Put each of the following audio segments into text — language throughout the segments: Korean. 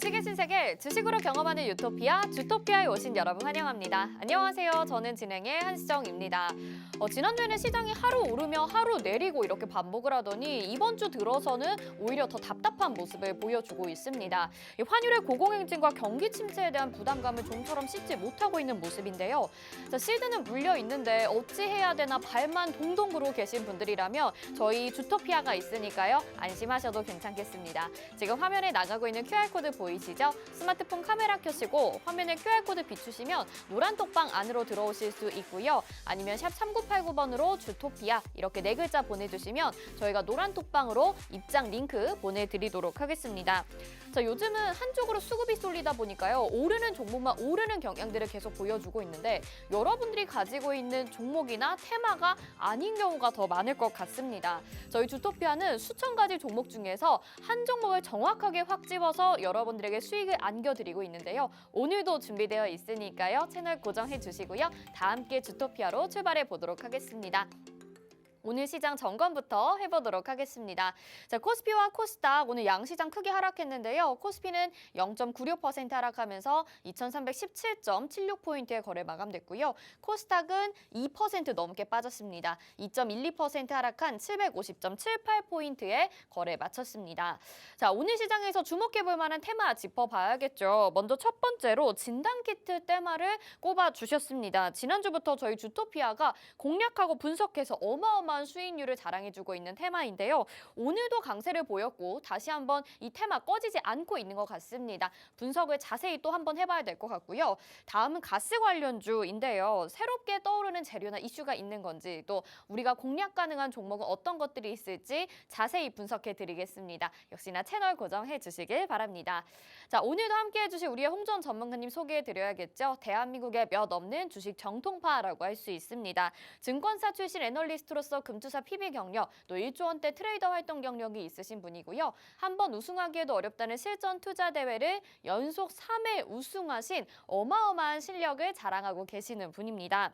주식의 신세계, 주식으로 경험하는 유토피아, 주토피아에 오신 여러분 환영합니다. 안녕하세요. 저는 진행의 한시정입니다. 지난주에는 시장이 하루 오르며 하루 내리고 이렇게 반복을 하더니 이번 주 들어서는 오히려 더 답답한 모습을 보여주고 있습니다. 환율의 고공행진과 경기 침체에 대한 부담감을 좀처럼 씻지 못하고 있는 모습인데요. 자, 실드는 물려 있는데 어찌 해야 되나 발만 동동 구르고 계신 분들이라면 저희 주토피아가 있으니까요. 안심하셔도 괜찮겠습니다. 지금 화면에 나가고 있는 QR코드 보이시죠? 스마트폰 카메라 켜시고 화면에 QR코드 비추시면 노란 톡방 안으로 들어오실 수 있고요. 아니면 샵 3989번으로 주토피아 이렇게 네 글자 보내주시면 저희가 노란 톡방으로 입장 링크 보내드리도록 하겠습니다. 자, 요즘은 한쪽으로 수급이 쏠리다 보니까요. 오르는 종목만 오르는 경향들을 계속 보여주고 있는데 여러분들이 가지고 있는 종목이나 테마가 아닌 경우가 더 많을 것 같습니다. 저희 주토피아는 수천 가지 종목 중에서 한 종목을 정확하게 확 집어서 여러분들에게 수익을 안겨드리고 있는데요. 오늘도 준비되어 있으니까요. 채널 고정해 주시고요. 다 함께 주토피아로 출발해 보도록 하겠습니다. 오늘 시장 점검부터 해보도록 하겠습니다. 자, 코스피와 코스닥 오늘 양시장 크게 하락했는데요. 코스피는 0.96% 하락하면서 2317.76포인트의 거래 마감됐고요. 코스닥은 2% 넘게 빠졌습니다. 2.12% 하락한 750.78포인트의 거래 마쳤습니다. 자, 오늘 시장에서 주목해볼 만한 테마 짚어봐야겠죠. 먼저 첫 번째로 진단키트 테마를 꼽아주셨습니다. 지난주부터 저희 주토피아가 공략하고 분석해서 어마어마한 수익률을 자랑해주고 있는 테마인데요. 오늘도 강세를 보였고 다시 한번 이 테마 꺼지지 않고 있는 것 같습니다. 분석을 자세히 또 한번 해봐야 될 것 같고요. 다음은 가스 관련주인데요. 새롭게 떠오르는 재료나 이슈가 있는 건지 또 우리가 공략 가능한 종목은 어떤 것들이 있을지 자세히 분석해 드리겠습니다. 역시나 채널 고정해 주시길 바랍니다. 자, 오늘도 함께해 주실 우리의 홍전 전문가님 소개해 드려야겠죠. 대한민국의 몇 없는 주식 정통파라고 할 수 있습니다. 증권사 출신 애널리스트로서 금투사 PB 경력, 또 1조 원대 트레이더 활동 경력이 있으신 분이고요. 한 번 우승하기에도 어렵다는 실전 투자 대회를 연속 3회 우승하신 어마어마한 실력을 자랑하고 계시는 분입니다.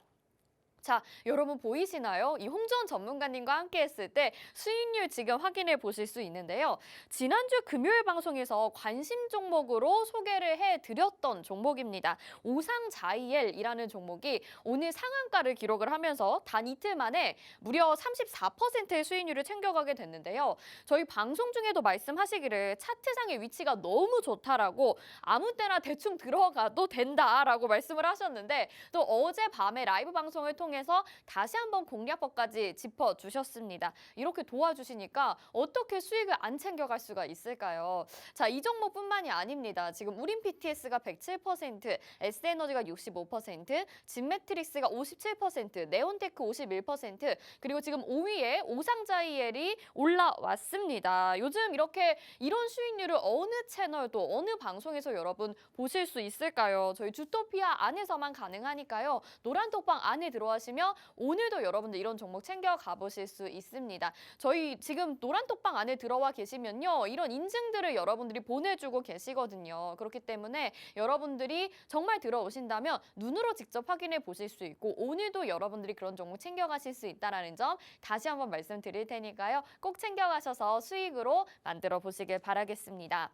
자, 여러분 보이시나요? 이 홍전 전문가님과 함께 했을 때 수익률 지금 확인해 보실 수 있는데요. 지난주 금요일 방송에서 관심 종목으로 소개를 해드렸던 종목입니다. 오상자이엘이라는 종목이 오늘 상한가를 기록을 하면서 단 이틀 만에 무려 34%의 수익률을 챙겨가게 됐는데요. 저희 방송 중에도 말씀하시기를 차트상의 위치가 너무 좋다라고 아무 때나 대충 들어가도 된다라고 말씀을 하셨는데 또 어젯밤에 라이브 방송을 통해서 다시 한번 공략법까지 짚어주셨습니다. 이렇게 도와주시니까 어떻게 수익을 안 챙겨갈 수가 있을까요? 자, 이 종목뿐만이 아닙니다. 지금 우린 PTS가 107%, S에너지가 65%, 진매트릭스가 57%, 네온테크 51%, 그리고 지금 5위에 오상자이엘이 올라왔습니다. 요즘 이렇게 이런 수익률을 어느 채널 또 어느 방송에서 여러분 보실 수 있을까요? 저희 주토피아 안에서만 가능하니까요. 노란톡방 안에 들어와시면 오늘도 여러분들 이런 종목 챙겨 가보실 수 있습니다. 저희 지금 노란톡방 안에 들어와 계시면요. 이런 인증들을 여러분들이 보내주고 계시거든요. 그렇기 때문에 여러분들이 정말 들어오신다면 눈으로 직접 확인해 보실 수 있고 오늘도 여러분들이 그런 종목 챙겨가실 수 있다는 점 다시 한번 말씀드릴 테니까요. 꼭 챙겨가셔서 수익으로 만들어 보시길 바라겠습니다.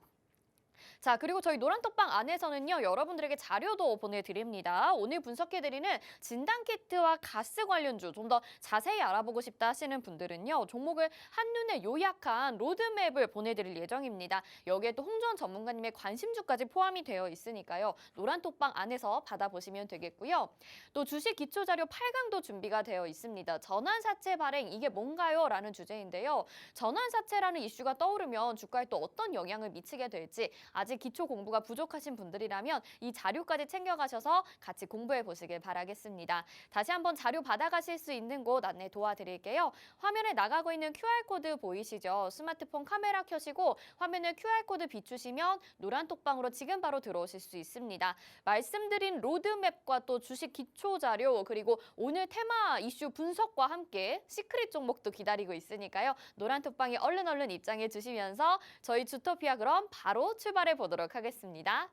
자, 그리고 저희 노란톡방 안에서는요. 여러분들에게 자료도 보내드립니다. 오늘 분석해드리는 진단키트와 가스 관련주 좀 더 자세히 알아보고 싶다 하시는 분들은요. 종목을 한눈에 요약한 로드맵을 보내드릴 예정입니다. 여기에 또 홍전 전문가님의 관심주까지 포함이 되어 있으니까요. 노란톡방 안에서 받아보시면 되겠고요. 또 주식 기초자료 8강도 준비가 되어 있습니다. 전환사채 발행 이게 뭔가요? 라는 주제인데요. 전환사채라는 이슈가 떠오르면 주가에 또 어떤 영향을 미치게 될지 아직 기초 공부가 부족하신 분들이라면 이 자료까지 챙겨가셔서 같이 공부해 보시길 바라겠습니다. 다시 한번 자료 받아가실 수 있는 곳 안내 도와드릴게요. 화면에 나가고 있는 QR코드 보이시죠? 스마트폰 카메라 켜시고 화면에 QR코드 비추시면 노란톡방으로 지금 바로 들어오실 수 있습니다. 말씀드린 로드맵과 또 주식 기초 자료 그리고 오늘 테마 이슈 분석과 함께 시크릿 종목도 기다리고 있으니까요. 노란톡방에 얼른 입장해 주시면서 저희 주토피아 그럼 바로 출발해 보도록 하겠습니다.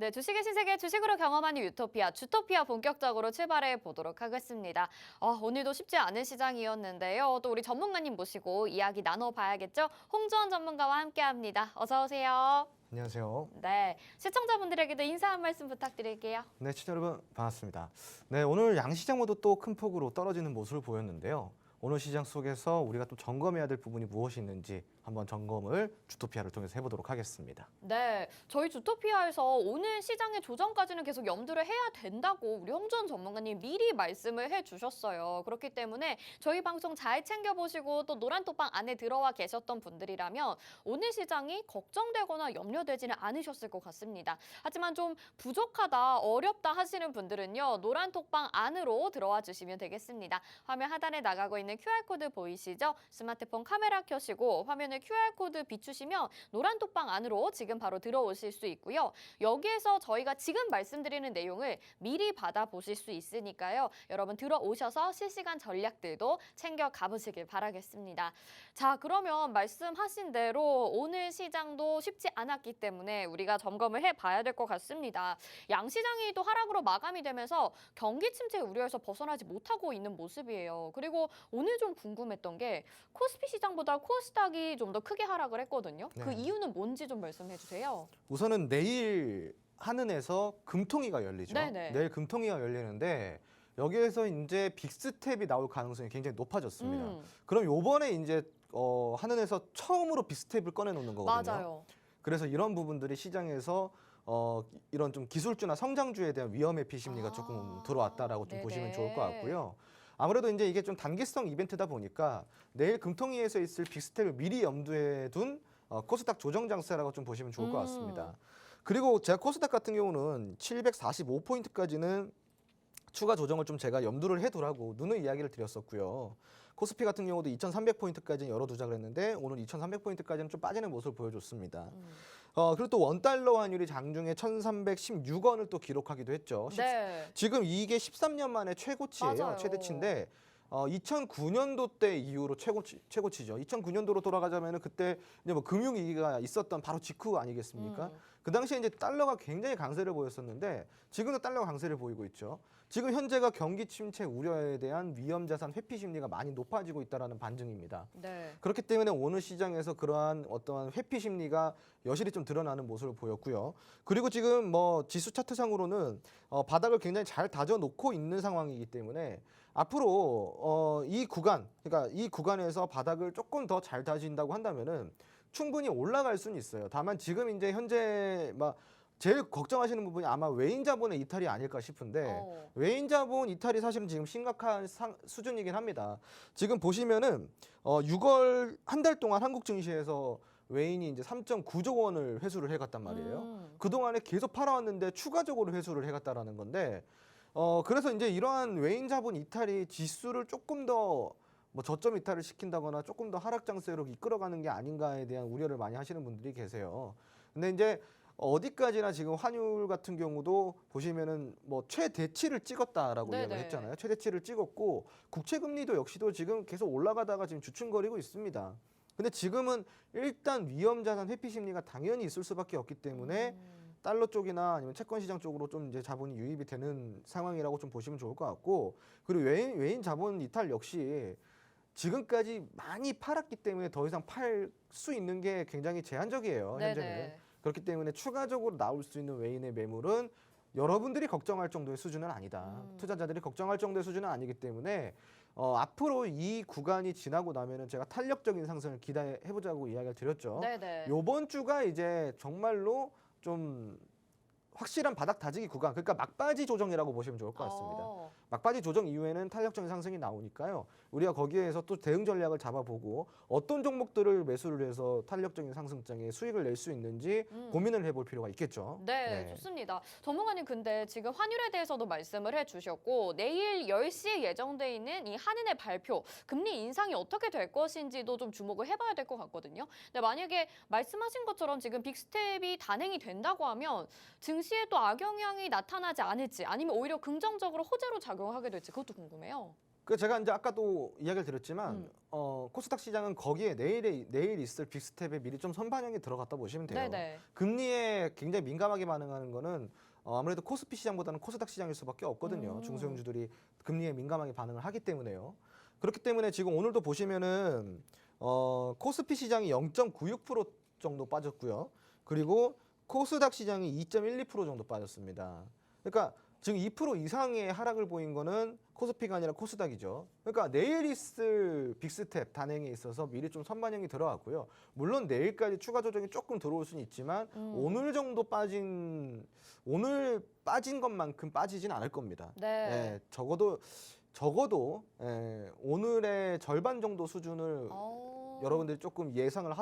네, 주식의 신세계 주식으로 경험하는 유토피아, 주토피아 본격적으로 출발해 보도록 하겠습니다. 오늘도 쉽지 않은 시장이었는데요. 또 우리 전문가님 모시고 이야기 나눠봐야겠죠? 홍주원 전문가와 함께합니다. 어서 오세요. 안녕하세요. 네, 시청자분들에게도 인사 한 말씀 부탁드릴게요. 네, 시청자 여러분 반갑습니다. 네, 오늘 양시장 모두 또 큰 폭으로 떨어지는 모습을 보였는데요. 오늘 시장 속에서 우리가 또 점검해야 될 부분이 무엇이 있는지 한번 점검을 주토피아를 통해서 해보도록 하겠습니다. 네, 저희 주토피아에서 오늘 시장의 조정까지는 계속 염두를 해야 된다고 우리 홍주원 전문가님 미리 말씀을 해주셨어요. 그렇기 때문에 저희 방송 잘 챙겨보시고 또 노란톡방 안에 들어와 계셨던 분들이라면 오늘 시장이 걱정되거나 염려되지는 않으셨을 것 같습니다. 하지만 좀 부족하다, 어렵다 하시는 분들은요. 노란톡방 안으로 들어와 주시면 되겠습니다. 화면 하단에 나가고 있는 QR코드 보이시죠? 스마트폰 카메라 켜시고 화면을 QR코드 비추시면 노란톡방 안으로 지금 바로 들어오실 수 있고요. 여기에서 저희가 지금 말씀드리는 내용을 미리 받아보실 수 있으니까요. 여러분 들어오셔서 실시간 전략들도 챙겨 가보시길 바라겠습니다. 자, 그러면 말씀하신 대로 오늘 시장도 쉽지 않았기 때문에 우리가 점검을 해봐야 될 것 같습니다. 양시장이 또 하락으로 마감이 되면서 경기 침체 우려에서 벗어나지 못하고 있는 모습이에요. 그리고 오늘 좀 궁금했던 게 코스피 시장보다 코스닥이 좀 더 크게 하락을 했거든요. 네. 그 이유는 뭔지 좀 말씀해 주세요. 우선은 내일 한은에서 금통위가 열리죠. 네네. 내일 금통위가 열리는데 여기에서 이제 빅스텝이 나올 가능성이 굉장히 높아졌습니다. 그럼 요번에 이제 한은에서 처음으로 빅스텝을 꺼내놓는 거거든요. 맞아요. 그래서 이런 부분들이 시장에서 이런 좀 기술주나 성장주에 대한 위험 회피 심리가 조금 들어왔다라고 좀 네네. 보시면 좋을 것 같고요. 아무래도 이제 이게 좀 단기성 이벤트다 보니까 내일 금통위에서 있을 빅스텝을 미리 염두에 둔 코스닥 조정 장세라고 좀 보시면 좋을 것 같습니다. 그리고 제가 코스닥 같은 경우는 745포인트까지는 추가 조정을 좀 제가 염두를 해두라고 누누이 이야기를 드렸었고요. 코스피 같은 경우도 2,300포인트까지는 열어두자 그랬는데 오늘 2,300포인트까지는 좀 빠지는 모습을 보여줬습니다. 그리고 또 원달러 환율이 장중에 1,316원을 또 기록하기도 했죠. 네. 지금 이게 13년 만에 최고치예요. 맞아요. 최대치인데 2009년도 때 이후로 최고치죠. 2009년도로 돌아가자면은 그때 이제 뭐 금융위기가 있었던 바로 직후 아니겠습니까? 그 당시에 이제 달러가 굉장히 강세를 보였었는데 지금도 달러가 강세를 보이고 있죠. 지금 현재가 경기 침체 우려에 대한 위험 자산 회피 심리가 많이 높아지고 있다라는 반증입니다. 네. 그렇기 때문에 오늘 시장에서 그러한 어떠한 회피 심리가 여실히 좀 드러나는 모습을 보였고요. 그리고 지금 뭐 지수 차트상으로는 바닥을 굉장히 잘 다져놓고 있는 상황이기 때문에 앞으로 이 구간, 그러니까 이 구간에서 바닥을 조금 더 잘 다진다고 한다면은 충분히 올라갈 수는 있어요. 다만 지금 이제 현재 막 제일 걱정하시는 부분이 아마 외인 자본의 이탈이 아닐까 싶은데 외인 자본 이탈이 사실은 지금 심각한 수준이긴 합니다. 지금 보시면은 6월 한 달 동안 한국 증시에서 외인이 이제 3.9조 원을 회수를 해갔단 말이에요. 그동안에 계속 팔아왔는데 추가적으로 회수를 해갔다라는 건데 그래서 이제 이러한 외인 자본 이탈이 지수를 조금 더 뭐 저점 이탈을 시킨다거나 조금 더 하락 장세로 이끌어가는 게 아닌가에 대한 우려를 많이 하시는 분들이 계세요. 근데 이제 어디까지나 지금 환율 같은 경우도 보시면은 뭐 최대치를 찍었다라고 이야기를 했잖아요. 최대치를 찍었고 국채 금리도 역시도 지금 계속 올라가다가 지금 주춤거리고 있습니다. 근데 지금은 일단 위험 자산 회피 심리가 당연히 있을 수밖에 없기 때문에 달러 쪽이나 아니면 채권 시장 쪽으로 좀 이제 자본이 유입이 되는 상황이라고 좀 보시면 좋을 것 같고, 그리고 외인 자본 이탈 역시 지금까지 많이 팔았기 때문에 더 이상 팔 수 있는 게 굉장히 제한적이에요. 현재는. 그렇기 때문에 추가적으로 나올 수 있는 외인의 매물은 여러분들이 걱정할 정도의 수준은 아니다. 투자자들이 걱정할 정도의 수준은 아니기 때문에 앞으로 이 구간이 지나고 나면은 제가 탄력적인 상승을 기대해보자고 이야기를 드렸죠. 요번 주가 이제 정말로 좀 확실한 바닥 다지기 구간, 그러니까 막바지 조정이라고 보시면 좋을 것 같습니다. 막바지 조정 이후에는 탄력적인 상승이 나오니까요. 우리가 거기에서 또 대응 전략을 잡아보고 어떤 종목들을 매수를 해서 탄력적인 상승장에 수익을 낼 수 있는지 고민을 해볼 필요가 있겠죠. 네, 좋습니다. 전문가님 근데 지금 환율에 대해서도 말씀을 해주셨고 내일 10시에 예정돼 있는 이 한은의 발표, 금리 인상이 어떻게 될 것인지도 좀 주목을 해봐야 될 것 같거든요. 근데 만약에 말씀하신 것처럼 지금 빅스텝이 단행이 된다고 하면 증시에 또 악영향이 나타나지 않을지 아니면 오히려 긍정적으로 호재로 작용하게 될지 그것도 궁금해요. 그 제가 이제 아까도 이야기를 드렸지만 코스닥 시장은 거기에 내일 있을 빅스텝에 미리 좀 선반영이 들어갔다 보시면 돼요. 네네. 금리에 굉장히 민감하게 반응하는 거는 아무래도 코스피 시장보다는 코스닥 시장일 수밖에 없거든요. 중소형주들이 금리에 민감하게 반응을 하기 때문에요. 그렇기 때문에 지금 오늘도 보시면은 코스피 시장이 0.96% 정도 빠졌고요. 그리고 코스닥 시장이 2.12% 정도 빠졌습니다. 그러니까 지금 2% 이상의 하락을 보인 거는 코스피가 아니라 코스닥이죠. 그러니까 내일 있을 빅스텝 단행에 있어서 미리 좀 선반영이 들어갔고요. 물론 내일까지 추가 조정이 조금 들어올 수는 있지만 오늘 빠진 것만큼 빠지진 않을 겁니다. 네. 예, 적어도 오늘의 절반 정도 수준을 여러분들이 조금 예상을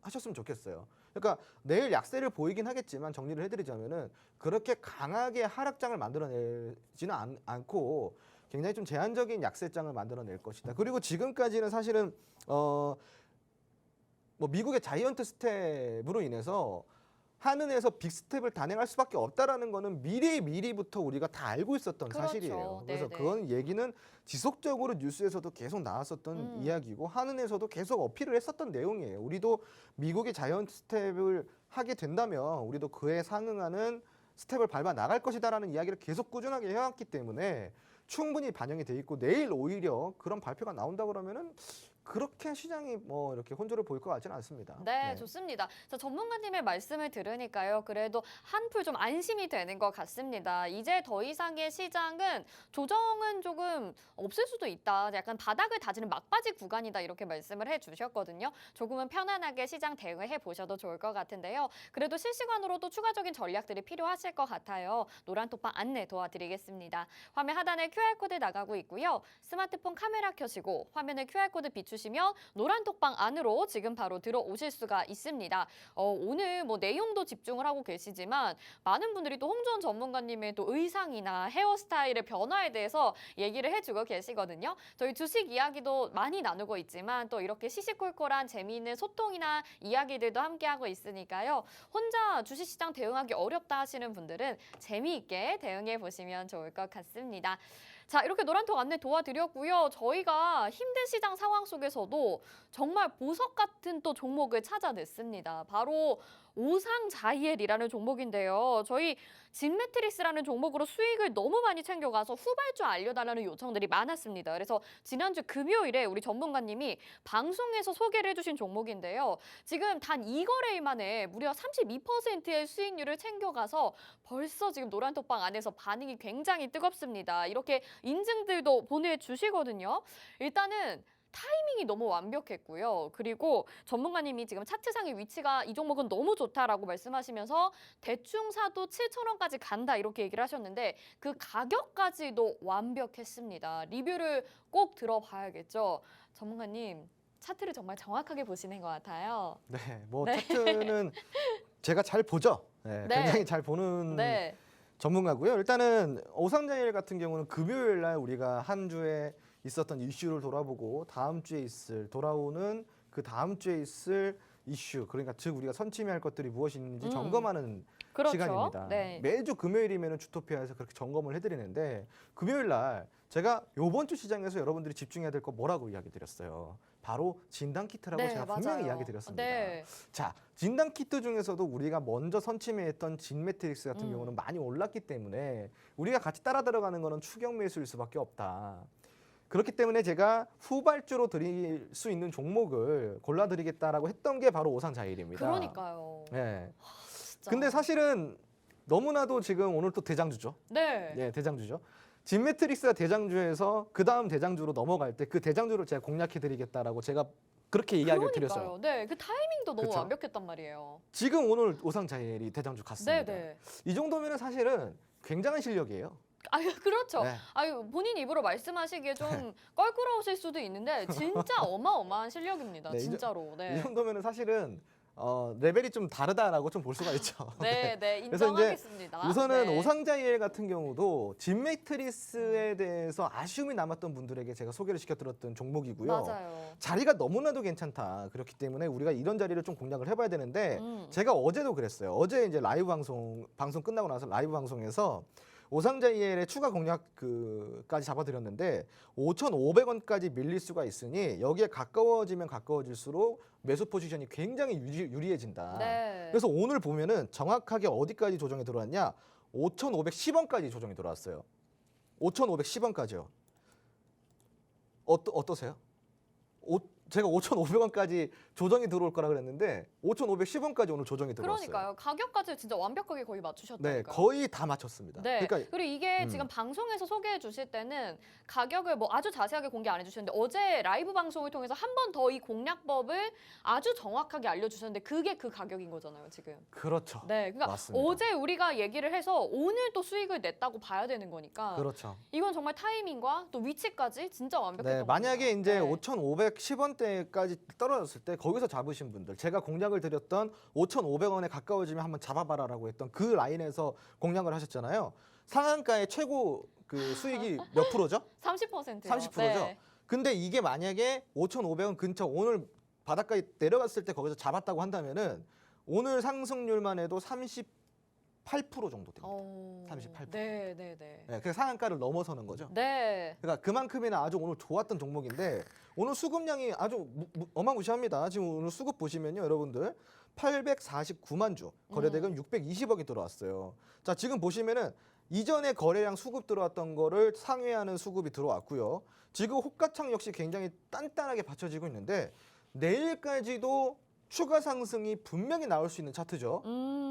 하셨으면 좋겠어요. 그러니까 내일 약세를 보이긴 하겠지만 정리를 해드리자면은 그렇게 강하게 하락장을 만들어내지는 않고 굉장히 좀 제한적인 약세장을 만들어낼 것이다. 그리고 지금까지는 사실은 뭐 미국의 자이언트 스텝으로 인해서 한은에서 빅스텝을 단행할 수밖에 없다라는 거는 미리부터 우리가 다 알고 있었던 그렇죠. 사실이에요. 그래서 네네. 그건 얘기는 지속적으로 뉴스에서도 계속 나왔었던 이야기고 한은에서도 계속 어필을 했었던 내용이에요. 우리도 미국의 자이언트 스텝을 하게 된다면 우리도 그에 상응하는 스텝을 밟아 나갈 것이다라는 이야기를 계속 꾸준하게 해왔기 때문에 충분히 반영이 돼 있고 내일 오히려 그런 발표가 나온다 그러면은 그렇게 시장이 뭐 이렇게 혼조를 보일 것 같지는 않습니다. 네, 좋습니다. 자, 전문가님의 말씀을 들으니까요. 그래도 한풀 좀 안심이 되는 것 같습니다. 이제 더 이상의 시장은 조정은 조금 없을 수도 있다. 약간 바닥을 다지는 막바지 구간이다. 이렇게 말씀을 해주셨거든요. 조금은 편안하게 시장 대응을 해보셔도 좋을 것 같은데요. 그래도 실시간으로도 추가적인 전략들이 필요하실 것 같아요. 노란톡방 안내 도와드리겠습니다. 화면 하단에 QR코드 나가고 있고요. 스마트폰 카메라 켜시고 화면에 QR코드 비추시면 노란톡방 안으로 지금 바로 들어오실 수가 있습니다. 오늘 뭐 내용도 집중을 하고 계시지만 많은 분들이 또 홍주원 전문가님의 또 의상이나 헤어스타일의 변화에 대해서 얘기를 해주고 계시거든요. 저희 주식 이야기도 많이 나누고 있지만 또 이렇게 시시콜콜한 재미있는 소통이나 이야기들도 함께하고 있으니까요. 혼자 주식시장 대응하기 어렵다 하시는 분들은 재미있게 대응해 보시면 좋을 것 같습니다. 자, 이렇게 노란톡 안내 도와드렸고요. 저희가 힘든 시장 상황 속에서도 정말 보석 같은 또 종목을 찾아냈습니다. 바로 오상자이엘이라는 종목인데요. 저희 진매트릭스라는 종목으로 수익을 너무 많이 챙겨가서 후발주 알려달라는 요청들이 많았습니다. 그래서 지난주 금요일에 우리 전문가님이 방송에서 소개를 해주신 종목인데요. 지금 단 2거래일 만에 무려 32%의 수익률을 챙겨가서 벌써 지금 노란톡방 안에서 반응이 굉장히 뜨겁습니다. 이렇게 인증들도 보내주시거든요. 일단은 타이밍이 너무 완벽했고요. 그리고 전문가님이 지금 차트상의 위치가 이 종목은 너무 좋다라고 말씀하시면서 대충 사도 7,000원까지 간다 이렇게 얘기를 하셨는데 그 가격까지도 완벽했습니다. 리뷰를 꼭 들어봐야겠죠. 전문가님 차트를 정말 정확하게 보시는 것 같아요. 네, 뭐 차트는 제가 잘 보죠. 네, 네. 굉장히 잘 보는 네. 전문가고요. 일단은 오상자일 같은 경우는 금요일 날 우리가 한 주에 있었던 이슈를 돌아보고 돌아오는 그 다음 주에 있을 이슈, 그러니까 즉 우리가 선침해야 할 것들이 무엇이 있는지 점검하는 그렇죠. 시간입니다. 네. 매주 금요일이면 주토피아에서 그렇게 점검을 해드리는데 금요일 날 제가 이번 주 시장에서 여러분들이 집중해야 될 거 뭐라고 이야기 드렸어요. 바로 진단키트라고 제가 분명히 이야기 드렸습니다. 네. 자, 진단키트 중에서도 우리가 먼저 선침해했던 진매트릭스 같은 경우는 많이 올랐기 때문에 우리가 같이 따라 들어가는 거는 추격 매수일 수밖에 없다. 그렇기 때문에 제가 후발주로 드릴 수 있는 종목을 골라드리겠다라고 했던 게 바로 오상자일입니다. 그러니까요. 네. 진짜. 근데 사실은 너무나도 지금 오늘 또 대장주죠. 네. 네, 대장주죠. 진매트릭스가 대장주에서 그 다음 대장주로 넘어갈 때 그 대장주를 제가 공략해드리겠다라고 제가 그렇게 이야기를 드렸어요. 네, 그 타이밍도 너무 그쵸? 완벽했단 말이에요. 지금 오늘 오상자일이 대장주 갔습니다. 네. 이 정도면 사실은 굉장한 실력이에요. 아유, 그렇죠. 네. 아유, 본인 입으로 말씀하시기에 좀 껄끄러우실 수도 있는데 진짜 어마어마한 실력입니다. 네, 진짜로. 이 네. 정도면 사실은 레벨이 좀 다르다라고 좀 볼 수가 있죠. 네, 네, 그래서 이제 인정하겠습니다. 우선은 네. 오상자이엘 같은 경우도 진매트리스에 대해서 아쉬움이 남았던 분들에게 제가 소개를 시켜드렸던 종목이고요. 맞아요. 자리가 너무나도 괜찮다. 그렇기 때문에 우리가 이런 자리를 좀 공략을 해봐야 되는데 제가 어제도 그랬어요. 어제 이제 라이브 방송 끝나고 나서 라이브 방송에서 오상자 EL의 추가 공략 까지 잡아드렸는데 5,500원까지 밀릴 수가 있으니 여기에 가까워지면 가까워질수록 매수 포지션이 굉장히 유리해진다. 네. 그래서 오늘 보면은 정확하게 어디까지 조정이 들어왔냐? 5,510원까지 조정이 들어왔어요. 5,510원까지요. 어떠세요? 제가 5,500원까지 조정이 들어올 거라 그랬는데 5,510원까지 오늘 조정이 들어왔어요. 그러니까요. 가격까지 진짜 완벽하게 거의 맞추셨다니까요. 네, 거의 다 맞췄습니다. 네. 그러니까 그리고 이게 지금 방송에서 소개해 주실 때는 가격을 뭐 아주 자세하게 공개 안 해주셨는데 어제 라이브 방송을 통해서 한 번 더 이 공략법을 아주 정확하게 알려주셨는데 그게 그 가격인 거잖아요, 지금. 그렇죠. 네, 그러니까 맞습니다. 어제 우리가 얘기를 해서 오늘 또 수익을 냈다고 봐야 되는 거니까 그렇죠. 이건 정말 타이밍과 또 위치까지 진짜 완벽했던 네, 만약에 겁니다. 이제 네. 5,510원대까지 떨어졌을 때 거기서 잡으신 분들, 제가 공략을 드렸던 5,500원에 가까워지면 한번 잡아봐라라고 했던 그 라인에서 공략을 하셨잖아요. 상한가의 최고 수익이 몇 프로죠? 30%요. 30%죠. 네. 근데 이게 만약에 5,500원 근처 오늘 바닥까지 내려갔을 때 거기서 잡았다고 한다면은 오늘 상승률만 해도 38% 정도 됩니다. 38%. 네, 네, 네. 네, 그 상한가를 넘어서는 거죠. 네. 그러니까 그만큼이나 아주 오늘 좋았던 종목인데 오늘 수급량이 아주 어마무시합니다. 지금 오늘 수급 보시면요, 여러분들 849만 주, 거래대금 620억이 들어왔어요. 자, 지금 보시면은 이전에 거래량 수급 들어왔던 거를 상회하는 수급이 들어왔고요. 지금 호가창 역시 굉장히 단단하게 받쳐지고 있는데 내일까지도 추가 상승이 분명히 나올 수 있는 차트죠.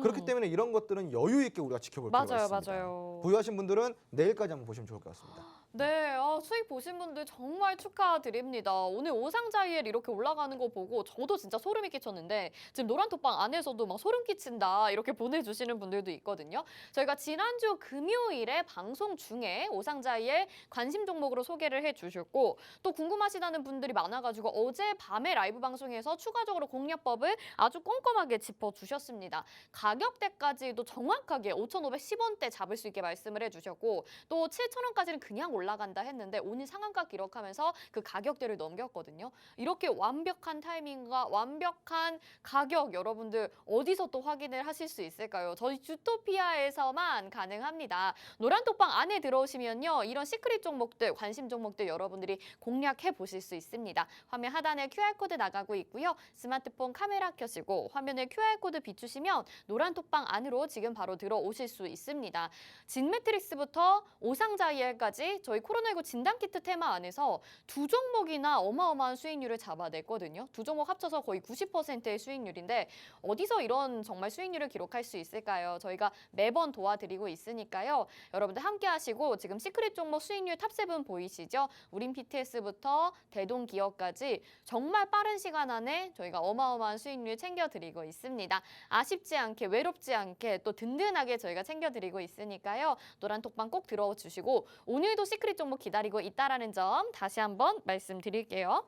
그렇기 때문에 이런 것들은 여유 있게 우리가 지켜볼 필요가 맞아요, 있습니다. 맞아요. 보유하신 분들은 내일까지 한번 보시면 좋을 것 같습니다. 네, 수익 보신 분들 정말 축하드립니다. 오늘 오상자이엘 이렇게 올라가는 거 보고 저도 진짜 소름이 끼쳤는데 지금 노란톡방 안에서도 막 소름 끼친다 이렇게 보내주시는 분들도 있거든요. 저희가 지난주 금요일에 방송 중에 오상자이엘 관심 종목으로 소개를 해주셨고 또 궁금하시다는 분들이 많아가지고 어제 밤에 라이브 방송에서 추가적으로 공략법을 아주 꼼꼼하게 짚어주셨습니다. 가격대까지도 정확하게 5,510원대 잡을 수 있게 말씀을 해주셨고 또 7,000원까지는 그냥 올라간다 했는데 오늘 상한가 기록하면서 그 가격대를 넘겼거든요. 이렇게 완벽한 타이밍과 완벽한 가격 여러분들 어디서 또 확인을 하실 수 있을까요? 저희 주토피아에서만 가능합니다. 노란톡방 안에 들어오시면요. 이런 시크릿 종목들, 관심 종목들 여러분들이 공략해 보실 수 있습니다. 화면 하단에 QR코드 나가고 있고요. 스마트폰 카메라 켜시고 화면에 QR코드 비추시면 노란톡방 안으로 지금 바로 들어오실 수 있습니다. 진매트릭스부터 오상자이엘까지 저희 코로나19 진단키트 테마 안에서 두 종목이나 어마어마한 수익률을 잡아냈거든요. 두 종목 합쳐서 거의 90%의 수익률인데 어디서 이런 정말 수익률을 기록할 수 있을까요? 저희가 매번 도와드리고 있으니까요. 여러분들 함께 하시고 지금 시크릿 종목 수익률 탑7 보이시죠? 우린 BTS부터 대동기업까지 정말 빠른 시간 안에 저희가 어마어마한 수익률 챙겨드리고 있습니다. 아쉽지 않게 외롭지 않게 또 든든하게 저희가 챙겨드리고 있으니까요. 노란톡방 꼭 들어와 주시고 오늘도 시크릿 종목 기다리고 있다라는 점 다시 한번 말씀드릴게요.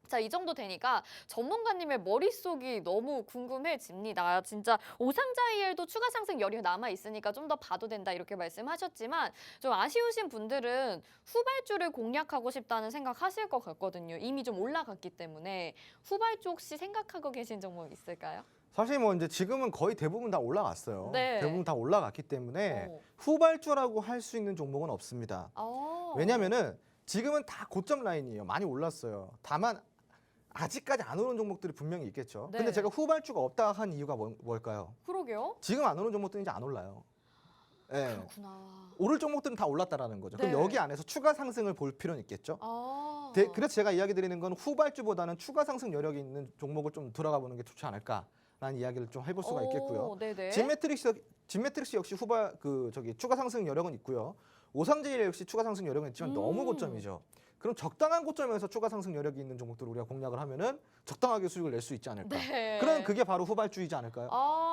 자, 이 정도 되니까 전문가님의 머릿속이 너무 궁금해집니다. 진짜 오상자이엘도 추가 상승 여력 남아있으니까 좀 더 봐도 된다 이렇게 말씀하셨지만 좀 아쉬우신 분들은 후발주를 공략하고 싶다는 생각하실 것 같거든요. 이미 좀 올라갔기 때문에 후발주 혹시 생각하고 계신 종목 있을까요? 사실 뭐 이제 지금은 거의 대부분 다 올라갔어요. 네. 대부분 다 올라갔기 때문에 후발주라고 할 수 있는 종목은 없습니다. 왜냐면은 지금은 다 고점 라인이에요. 많이 올랐어요. 다만 아직까지 안 오는 종목들이 분명히 있겠죠. 네. 근데 제가 후발주가 없다 한 이유가 뭘까요? 그러게요. 지금 안 오는 종목들은 이제 안 올라요. 예. 그렇구나. 오를 종목들은 다 올랐다라는 거죠. 네. 그럼 여기 안에서 추가 상승을 볼 필요는 있겠죠. 그래서 제가 이야기 드리는 건 후발주보다는 추가 상승 여력이 있는 종목을 좀 들어가 보는 게 좋지 않을까라는 이야기를 좀 해볼 수가 있겠고요. 네네. 진매트릭스 역시 추가 상승 여력은 있고요. 오상제일 역시 추가 상승 여력은 있지만 너무 고점이죠. 그럼 적당한 고점에서 추가 상승 여력이 있는 종목들을 우리가 공략을 하면은 적당하게 수익을 낼 수 있지 않을까. 네. 그럼 그게 바로 후발주이지 않을까요?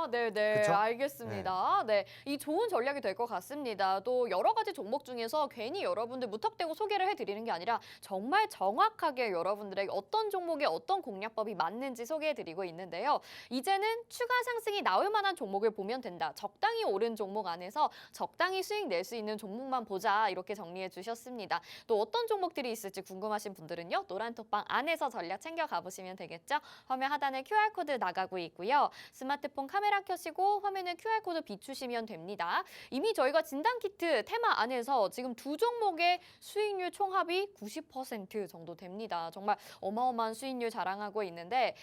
네네. 그쵸? 알겠습니다. 네. 이 좋은 전략이 될 것 같습니다. 또 여러 가지 종목 중에서 괜히 여러분들 무턱대고 소개를 해드리는 게 아니라 정말 정확하게 여러분들에게 어떤 종목에 어떤 공략법이 맞는지 소개해드리고 있는데요. 이제는 추가 상승이 나올 만한 종목을 보면 된다. 적당히 오른 종목 안에서 적당히 수익 낼 수 있는 종목만 보자. 이렇게 정리해 주셨습니다. 또 어떤 종목들이 있을지 궁금하신 분들은요. 노란톡방 안에서 전략 챙겨 가보시면 되겠죠. 화면 하단에 QR코드 나가고 있고요. 스마트폰 카메라 켜시고 화면에 QR코드 비추시면 됩니다. 이미 저희가 진단키트 테마 안에서 지금 두 종목의 수익률 총합이 90% 정도 됩니다. 정말 어마어마한 수익률 자랑하고 있는데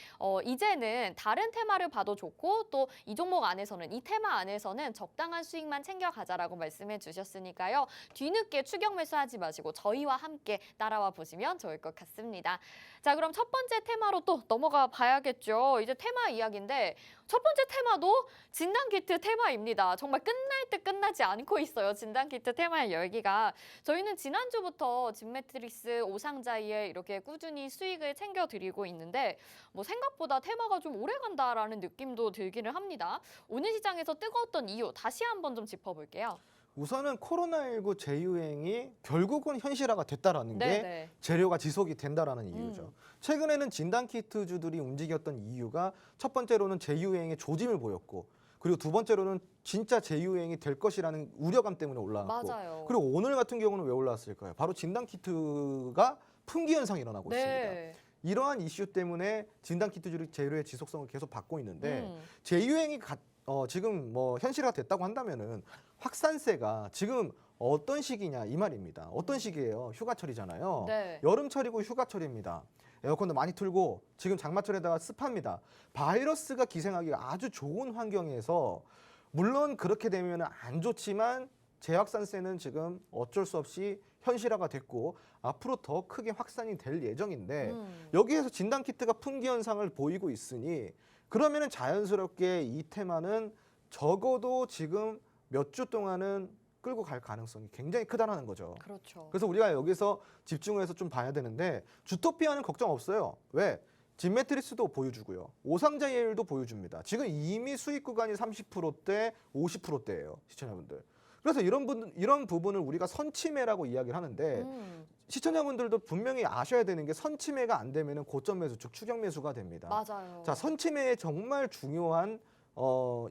이제는 다른 테마를 봐도 좋고 또 이 종목 안에서는 이 테마 안에서는 적당한 수익만 챙겨가자라고 말씀해 주셨으니까요. 뒤늦게 추격 매수하지 마시고 저희와 함께 따라와 보시면 좋을 것 같습니다. 자, 그럼 첫 번째 테마로 또 넘어가 봐야겠죠. 이제 테마 이야기인데 첫 번째 테마도 진단키트 테마입니다. 정말 끝날 듯 끝나지 않고 있어요. 진단키트 테마의 열기가. 저희는 지난주부터 진매트릭스, 오상자이에 이렇게 꾸준히 수익을 챙겨드리고 있는데 뭐 생각보다 테마가 좀 오래 간다라는 느낌도 들기는 합니다. 오늘 시장에서 뜨거웠던 이유 다시 한번 좀 짚어볼게요. 우선은 코로나19 재유행이 결국은 현실화가 됐다라는 게 네네. 재료가 지속이 된다라는 이유죠. 최근에는 진단키트주들이 움직였던 이유가 첫 번째로는 재유행의 조짐을 보였고 그리고 두 번째로는 진짜 재유행이 될 것이라는 우려감 때문에 올라갔고 맞아요. 그리고 오늘 같은 경우는 왜 올라왔을까요? 바로 진단키트가 품귀 현상이 일어나고 있습니다. 네. 이러한 이슈 때문에 진단키트주의 재료의 지속성을 계속 받고 있는데 음. 재유행이 지금 뭐 현실화 됐다고 한다면은 확산세가 지금 어떤 시기냐 이 말입니다. 어떤 시기예요? 휴가철이잖아요. 네. 여름철이고 휴가철입니다. 에어컨도 많이 틀고 지금 장마철에다가 습합니다. 바이러스가 기생하기가 아주 좋은 환경에서 물론 그렇게 되면 안 좋지만 재확산세는 지금 어쩔 수 없이 현실화가 됐고 앞으로 더 크게 확산이 될 예정인데 여기에서 진단키트가 품귀 현상을 보이고 있으니 그러면은 자연스럽게 이 테마는 적어도 지금 몇 주 동안은 끌고 갈 가능성이 굉장히 크다는 거죠. 그렇죠. 그래서 우리가 여기서 집중해서 좀 봐야 되는데 주토피아는 걱정 없어요. 왜? 진매트리스도 보여주고요. 오상자이엘도 보여줍니다. 지금 이미 수익 구간이 30%대, 50%대예요. 시청자분들. 그래서 이런 부분을 우리가 선침해라고 이야기를 하는데 시청자분들도 분명히 아셔야 되는 게 선침해가 안 되면은 고점 매수 즉 추격 매수가 됩니다. 맞아요. 자, 선침해의 정말 중요한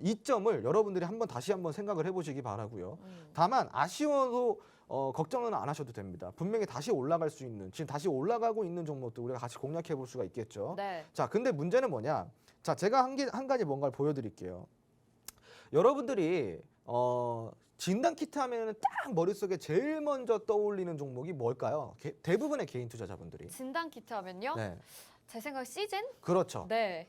이점을 여러분들이 다시 한번 생각을 해보시기 바라고요. 다만 아쉬워도 걱정은 안 하셔도 됩니다. 분명히 다시 올라갈 수 있는 지금 다시 올라가고 있는 종목도 우리가 같이 공략해 볼 수가 있겠죠. 네. 자, 근데 문제는 뭐냐? 자, 제가 한 가지 뭔가를 보여드릴게요. 여러분들이 진단키트 하면은 딱 머릿속에 제일 먼저 떠올리는 종목이 뭘까요? 대부분의 개인 투자자분들이. 진단키트 하면요. 네, 제 생각 시즌? 그렇죠. 네.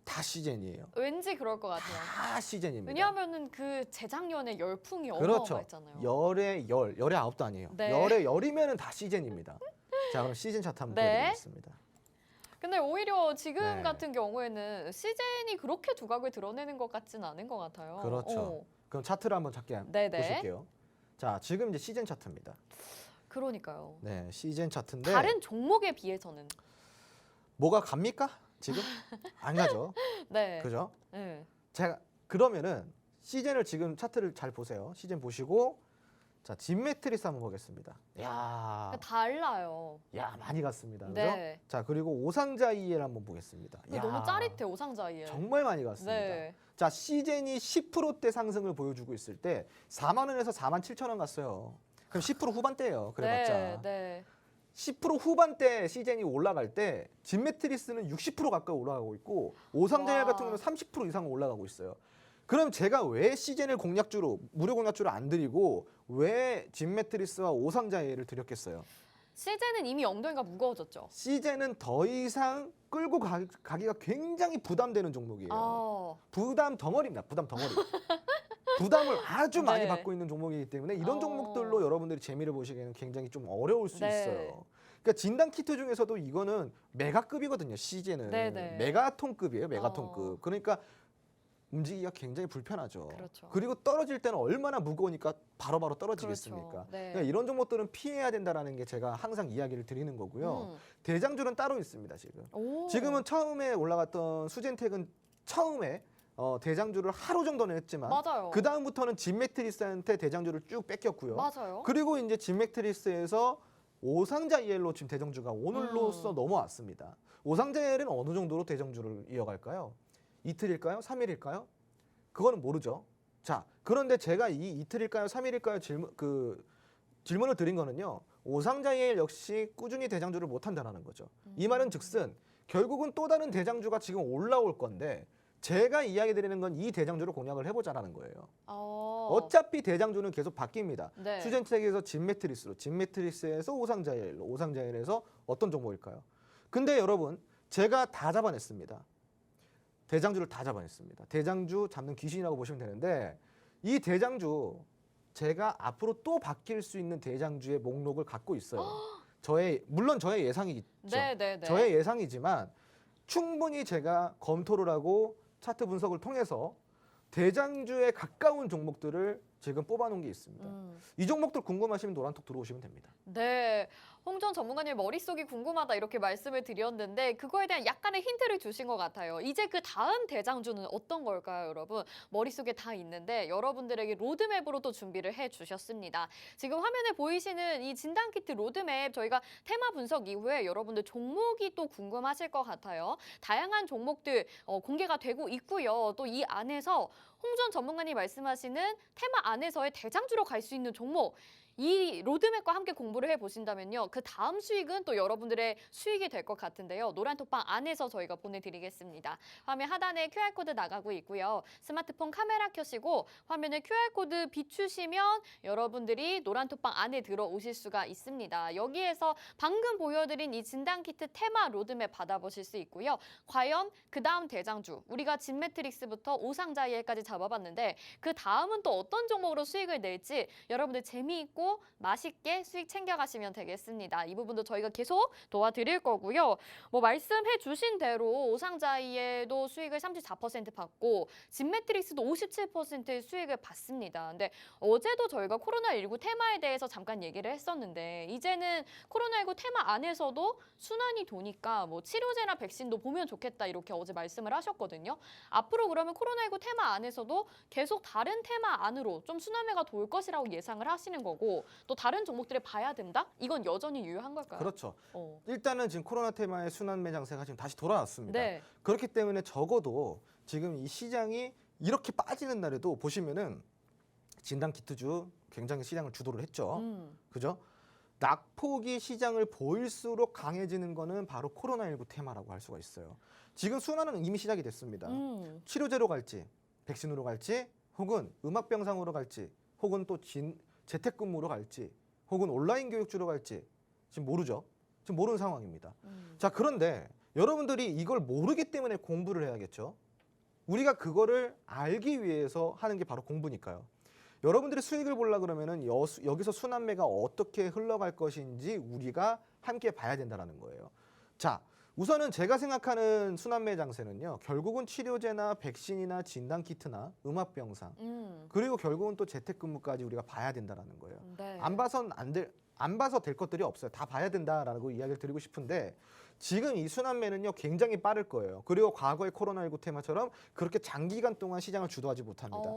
다 시즌이에요. 왠지 그럴 것 같아요. 다 시즌입니다. 왜냐하면은 그 재작년에 열풍이 그렇죠. 어마어마했잖아요. 열의 아홉도 아니에요. 네. 열의 열이면은 다 시즌입니다. 자, 그럼 시즌 차트 한번 네. 보여드리겠습니다. 근데 오히려 지금 네. 같은 경우에는 시즌이 그렇게 두각을 드러내는 것 같지는 않은 것 같아요. 그렇죠. 그럼 차트를 한번 작게 네네. 보실게요. 자, 지금 이제 시즌 차트입니다. 그러니까요. 네, 시즌 차트인데 다른 종목에 비해서는 뭐가 갑니까? 지금 안 가죠. 네. 그죠? 네. 제가 그러면은 시즌을 지금 차트를 잘 보세요. 시즌 보시고 자, 진매트리스 한번 보겠습니다. 야, 달라요. 많이 갔습니다. 그죠? 네. 자, 그리고 오상자이엘 한번 보겠습니다. 근데 너무 짜릿해 오상자이에. 정말 많이 갔습니다. 네. 자, 시즌이 10%대 상승을 보여주고 있을 때 4만 원에서 4만 7천 원 갔어요. 그럼 10% 후반대예요. 그래봤자. 네. 네. 10% 후반대 시즌이 올라갈 때 진매트리스는 60% 가까이 올라가고 있고 오상자이엘 와. 같은 경우는 30% 이상 올라가고 있어요. 그럼 제가 왜 시즌을 공략주로 무료 공략주로 안 드리고 왜 진매트리스와 오상자이엘을 드렸겠어요? 시즌은 이미 엉덩이가 무거워졌죠. 시즌은 더 이상 끌고 가기가 굉장히 부담되는 종목이에요. 부담 덩어리입니다. 부담 덩어리. 부담을 아주 많이 네. 받고 있는 종목이기 때문에 이런 어. 종목들로 여러분들이 재미를 보시기에는 굉장히 좀 어려울 수 네. 있어요. 그러니까 진단 키트 중에서도 이거는 메가급이거든요. 시즌은 네네. 메가톤급이에요. 메가톤급. 그러니까 움직이기가 굉장히 불편하죠. 그렇죠. 그리고 떨어질 때는 얼마나 무거우니까 바로바로 떨어지겠습니까? 그렇죠. 네. 그러니까 이런 종목들은 피해야 된다라는 게 제가 항상 이야기를 드리는 거고요. 대장주는 따로 있습니다. 오. 지금은 처음에 올라갔던 수젠텍은 처음에 대장주를 하루 정도는 했지만 맞아요. 그 다음부터는 진매트리스한테 대장주를 쭉 뺏겼고요. 맞아요. 그리고 이제 진매트리스에서 오상자이엘로 지금 대장주가 오늘로써 넘어왔습니다. 오상자이엘은 어느 정도로 대장주를 이어갈까요? 이틀일까요? 3일일까요? 그거는 모르죠. 자, 그런데 제가 이 이틀일까요? 3일일까요? 질문을 드린 거는요. 오상자이엘 역시 꾸준히 대장주를 못한다는 거죠. 이 말은 즉슨 결국은 또 다른 대장주가 지금 올라올 건데 제가 이야기 드리는 건 이 대장주를 공략을 해보자라는 거예요. 어차피 대장주는 계속 바뀝니다. 네. 수젠책에서 진매트리스로, 진매트리스에서 오상자이엘로, 오상자이엘에서 어떤 종목일까요? 근데 여러분 제가 다 잡아냈습니다. 대장주를 다 잡아냈습니다. 대장주 잡는 귀신이라고 보시면 되는데 이 대장주 제가 앞으로 또 바뀔 수 있는 대장주의 목록을 갖고 있어요. 물론 저의 예상이겠죠. 네. 저의 예상이지만 충분히 제가 검토를 하고 차트 분석을 통해서 대장주에 가까운 종목들을 지금 뽑아놓은 게 있습니다. 이 종목들 궁금하시면 노란톡 들어오시면 됩니다. 네, 홍전 전문가님 머릿속이 궁금하다 이렇게 말씀을 드렸는데 그거에 대한 약간의 힌트를 주신 것 같아요. 이제 그 다음 대장주는 어떤 걸까요, 여러분? 머릿속에 다 있는데 여러분들에게 로드맵으로 또 준비를 해주셨습니다. 지금 화면에 보이시는 이 진단키트 로드맵 저희가 테마 분석 이후에 여러분들 종목이 또 궁금하실 것 같아요. 다양한 종목들 공개가 되고 있고요. 또 이 안에서 홍전 전문가님 말씀하시는 테마 안에서의 대장주로 갈 수 있는 종목 이 로드맵과 함께 공부를 해보신다면요. 그 다음 수익은 또 여러분들의 수익이 될 것 같은데요. 노란톡방 안에서 저희가 보내드리겠습니다. 화면 하단에 QR코드 나가고 있고요. 스마트폰 카메라 켜시고 화면에 QR코드 비추시면 여러분들이 노란톡방 안에 들어오실 수가 있습니다. 여기에서 방금 보여드린 이 진단키트 테마 로드맵 받아보실 수 있고요. 과연 그 다음 대장주, 우리가 진매트릭스부터 오상자이엘까지 잡아봤는데 그 다음은 또 어떤 종목으로 수익을 낼지 여러분들 재미있고 맛있게 수익 챙겨가시면 되겠습니다. 이 부분도 저희가 계속 도와드릴 거고요. 뭐 말씀해 주신 대로 오상자이엘도 수익을 34% 받고 진매트릭스도 57%의 수익을 받습니다. 근데 어제도 저희가 코로나19 테마에 대해서 잠깐 얘기를 했었는데 이제는 코로나19 테마 안에서도 순환이 도니까 뭐 치료제나 백신도 보면 좋겠다 이렇게 어제 말씀을 하셨거든요. 앞으로 그러면 코로나19 테마 안에서도 계속 다른 테마 안으로 좀 순환매가 돌 것이라고 예상을 하시는 거고 또 다른 종목들을 봐야 된다? 이건 여전히 유효한 걸까요? 그렇죠. 일단은 지금 코로나 테마의 순환 매장세가 지금 다시 돌아왔습니다. 네. 그렇기 때문에 적어도 지금 이 시장이 이렇게 빠지는 날에도 보시면은 진단키트주 굉장히 시장을 주도를 했죠. 그죠? 낙폭이 시장을 보일수록 강해지는 거는 바로 코로나19 테마라고 할 수가 있어요. 지금 순환은 이미 시작이 됐습니다. 치료제로 갈지, 백신으로 갈지, 혹은 음악병상으로 갈지, 혹은 또 재택근무로 갈지, 혹은 온라인 교육주로 갈지 지금 모르죠. 지금 모르는 상황입니다. 자, 그런데 여러분들이 이걸 모르기 때문에 공부를 해야겠죠. 우리가 그거를 알기 위해서 하는 게 바로 공부니까요. 여러분들이 수익을 보려고 그러면은 여기서 순환매가 어떻게 흘러갈 것인지 우리가 함께 봐야 된다는 거예요. 자, 우선은 제가 생각하는 순환매 장세는요. 결국은 치료제나 백신이나 진단키트나 음압병상 그리고 결국은 또 재택근무까지 우리가 봐야 된다는 거예요. 네. 안 봐서 될 것들이 없어요. 다 봐야 된다라고 이야기를 드리고 싶은데 지금 이 순환매는요. 굉장히 빠를 거예요. 그리고 과거의 코로나19 테마처럼 그렇게 장기간 동안 시장을 주도하지 못합니다.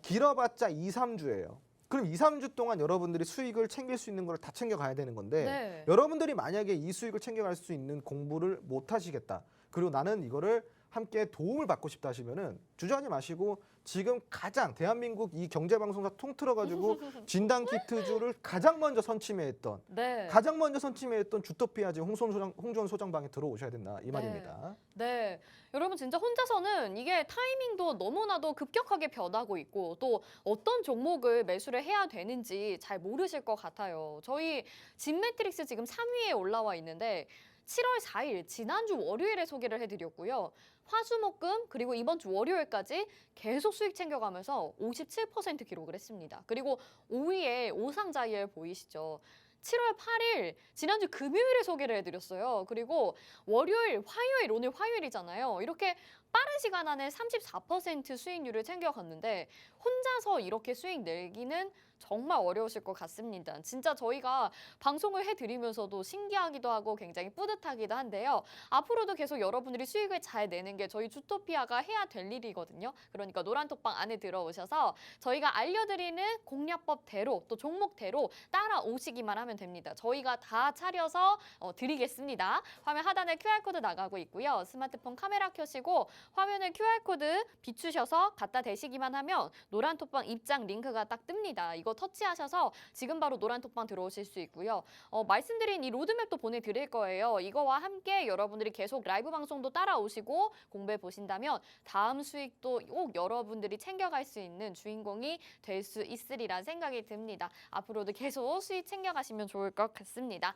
길어봤자 2, 3주예요. 그럼 2, 3주 동안 여러분들이 수익을 챙길 수 있는 걸 다 챙겨가야 되는 건데 네. 여러분들이 만약에 이 수익을 챙겨갈 수 있는 공부를 못 하시겠다. 그리고 나는 이거를 함께 도움을 받고 싶다 하시면은 주저하지 마시고 지금 가장 대한민국 이 경제방송사 통틀어가지고 진단키트주를 가장 먼저 선침해했던 네. 가장 먼저 선침해했던 주토피아 지금 홍주원 소장방에 들어오셔야 된다 이 말입니다. 네, 여러분 진짜 혼자서는 이게 타이밍도 너무나도 급격하게 변하고 있고 또 어떤 종목을 매수를 해야 되는지 잘 모르실 것 같아요. 저희 진매트릭스 지금 3위에 올라와 있는데 7월 4일 지난주 월요일에 소개를 해드렸고요. 화수목금 그리고 이번 주 월요일까지 계속 수익 챙겨가면서 57% 기록을 했습니다. 그리고 5위에 오상자이엘 보이시죠? 7월 8일 지난주 금요일에 소개를 해드렸어요. 그리고 월요일, 화요일, 오늘 화요일이잖아요. 이렇게 빠른 시간 안에 34% 수익률을 챙겨갔는데 혼자서 이렇게 수익 내기는 정말 어려우실 것 같습니다. 진짜 저희가 방송을 해드리면서도 신기하기도 하고 굉장히 뿌듯하기도 한데요. 앞으로도 계속 여러분들이 수익을 잘 내는 게 저희 주토피아가 해야 될 일이거든요. 그러니까 노란톡방 안에 들어오셔서 저희가 알려드리는 공략법대로 또 종목대로 따라오시기만 하면 됩니다. 저희가 다 차려서 드리겠습니다. 화면 하단에 QR코드 나가고 있고요. 스마트폰 카메라 켜시고 화면에 QR코드 비추셔서 갖다 대시기만 하면 노란톡방 입장 링크가 딱 뜹니다. 이거 터치하셔서 지금 바로 노란톡방 들어오실 수 있고요. 말씀드린 이 로드맵도 보내드릴 거예요. 이거와 함께 여러분들이 계속 라이브 방송도 따라오시고 공부해 보신다면 다음 수익도 꼭 여러분들이 챙겨갈 수 있는 주인공이 될 수 있으리란 생각이 듭니다. 앞으로도 계속 수익 챙겨가시면 좋을 것 같습니다.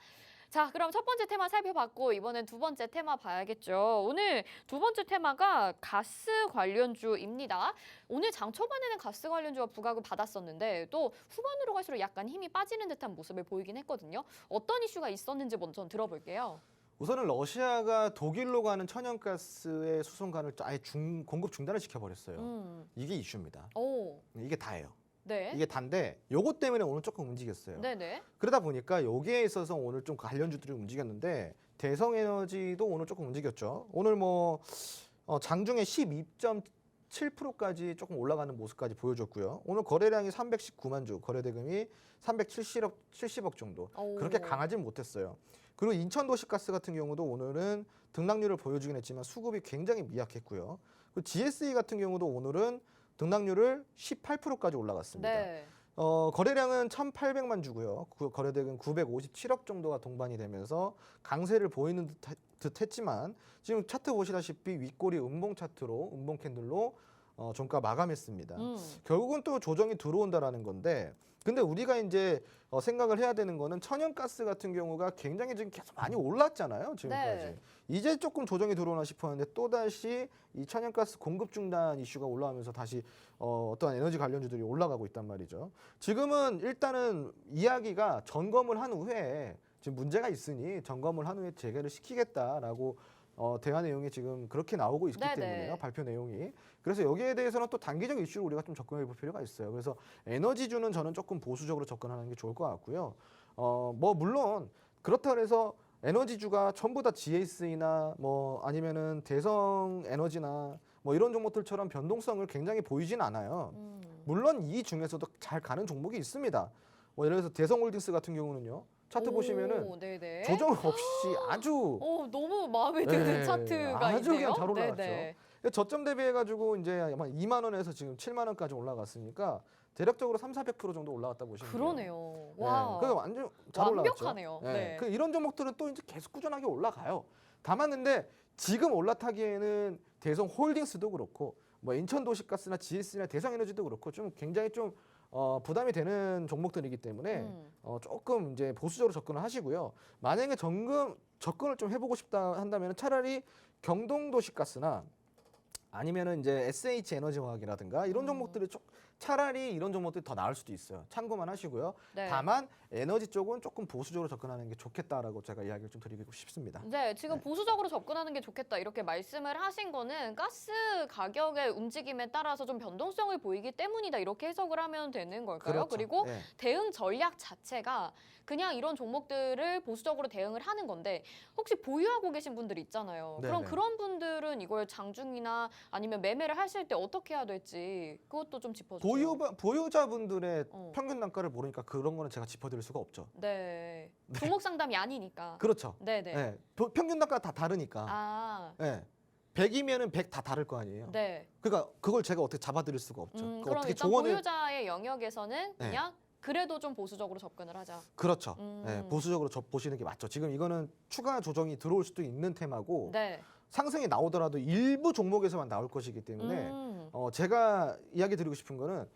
자, 그럼 첫 번째 테마 살펴봤고 이번엔 두 번째 테마 봐야겠죠. 오늘 두 번째 테마가 가스 관련주입니다. 오늘 장 초반에는 가스 관련주가 부각을 받았었는데 또 후반으로 갈수록 약간 힘이 빠지는 듯한 모습을 보이긴 했거든요. 어떤 이슈가 있었는지 먼저 들어볼게요. 우선은 러시아가 독일로 가는 천연가스의 수송관을 아예 공급 중단을 시켜버렸어요. 이게 이슈입니다. 오, 이게 다예요. 네. 이게 단데 요것 때문에 오늘 조금 움직였어요. 네네. 그러다 보니까 여기에 있어서 오늘 좀 관련주들이 움직였는데 대성에너지도 오늘 조금 움직였죠. 오늘 장중에 12.7%까지 조금 올라가는 모습까지 보여줬고요. 오늘 거래량이 319만 주, 거래대금이 370억 정도. 오. 그렇게 강하진 못했어요. 그리고 인천도시가스 같은 경우도 오늘은 등락률을 보여주긴 했지만 수급이 굉장히 미약했고요. 그리고 GSE 같은 경우도 오늘은 등락률을 18%까지 올라갔습니다. 네. 거래량은 1,800만 주고요. 거래대금 957억 정도가 동반이 되면서 강세를 보이는 듯 했지만 지금 차트 보시다시피 윗꼬리 음봉 차트로 음봉 캔들로 종가 마감했습니다. 결국은 또 조정이 들어온다라는 건데 근데 우리가 이제 생각을 해야 되는 거는 천연가스 같은 경우가 굉장히 지금 계속 많이 올랐잖아요. 지금까지. 네. 이제 조금 조정이 들어오나 싶었는데 또다시 이 천연가스 공급 중단 이슈가 올라오면서 다시 어떠한 에너지 관련주들이 올라가고 있단 말이죠. 지금은 일단은 이야기가 점검을 한 후에 지금 문제가 있으니 점검을 한 후에 재개를 시키겠다라고 대화 내용이 지금 그렇게 나오고 있기 네네. 때문에요. 발표 내용이. 그래서 여기에 대해서는 또 단기적 이슈로 우리가 좀 접근해 볼 필요가 있어요. 그래서 에너지주는 저는 조금 보수적으로 접근하는 게 좋을 것 같고요. 물론 그렇다고 해서 에너지주가 전부 다 GSE나 아니면은 대성에너지나 이런 종목들처럼 변동성을 굉장히 보이진 않아요. 물론 이 중에서도 잘 가는 종목이 있습니다. 예를 들어서 대성홀딩스 같은 경우는요. 차트 보시면은 네네. 조정 없이 아주 너무 마음에 드는 네, 차트가 아주 있네요. 그냥 잘 올라갔죠. 네네. 저점 대비해가지고 이제 아마 2만 원에서 지금 7만 원까지 올라갔으니까 대략적으로 3,400% 정도 올라갔다 보시면 돼요. 그러네요. 네, 와. 그래서 완전 잘 올라갔죠. 완벽하네요. 네. 이런 종목들은 또 이제 계속 꾸준하게 올라가요. 다만 근데 지금 올라타기에는 대성홀딩스도 그렇고 인천도시가스나 GS나 대성에너지도 그렇고 좀 굉장히 좀 부담이 되는 종목들이기 때문에 조금 이제 보수적으로 접근을 하시고요. 만약에 접근을 좀 해보고 싶다 한다면 차라리 경동도시가스나 아니면은 이제 SH에너지화학이라든가 이런 종목들이 차라리 이런 종목들이 더 나을 수도 있어요. 참고만 하시고요. 네. 다만 에너지 쪽은 조금 보수적으로 접근하는 게 좋겠다라고 제가 이야기를 좀 드리고 싶습니다. 네, 지금 보수적으로 접근하는 게 좋겠다 이렇게 말씀을 하신 거는 가스 가격의 움직임에 따라서 좀 변동성을 보이기 때문이다 이렇게 해석을 하면 되는 걸까요? 그렇죠. 그리고 네. 대응 전략 자체가 그냥 이런 종목들을 보수적으로 대응을 하는 건데 혹시 보유하고 계신 분들 있잖아요. 그럼 네네. 그런 분들은 이걸 장중이나 아니면 매매를 하실 때 어떻게 해야 될지 그것도 좀 짚어주세요. 보유자분들의 어. 평균 단가를 모르니까 그런 거는 제가 짚어드릴 수가 없죠. 네. 종목 상담이 아니니까. 그렇죠. 네네. 네. 평균 단가가 다 다르니까. 아, 네. 100이면은 100 다 다를 거 아니에요. 네. 그러니까 그걸 제가 어떻게 잡아드릴 수가 없죠. 그러니까 그럼 어떻게 일단 조언을 보유자의 영역에서는 네. 그냥 그래도 좀 보수적으로 접근을 하자. 그렇죠. 음. 네, 보수적으로 보시는 게 맞죠. 지금 이거는 추가 조정이 들어올 수도 있는 테마고 네. 상승이 나오더라도 일부 종목에서만 나올 것이기 때문에 제가 이야기 드리고 싶은 거는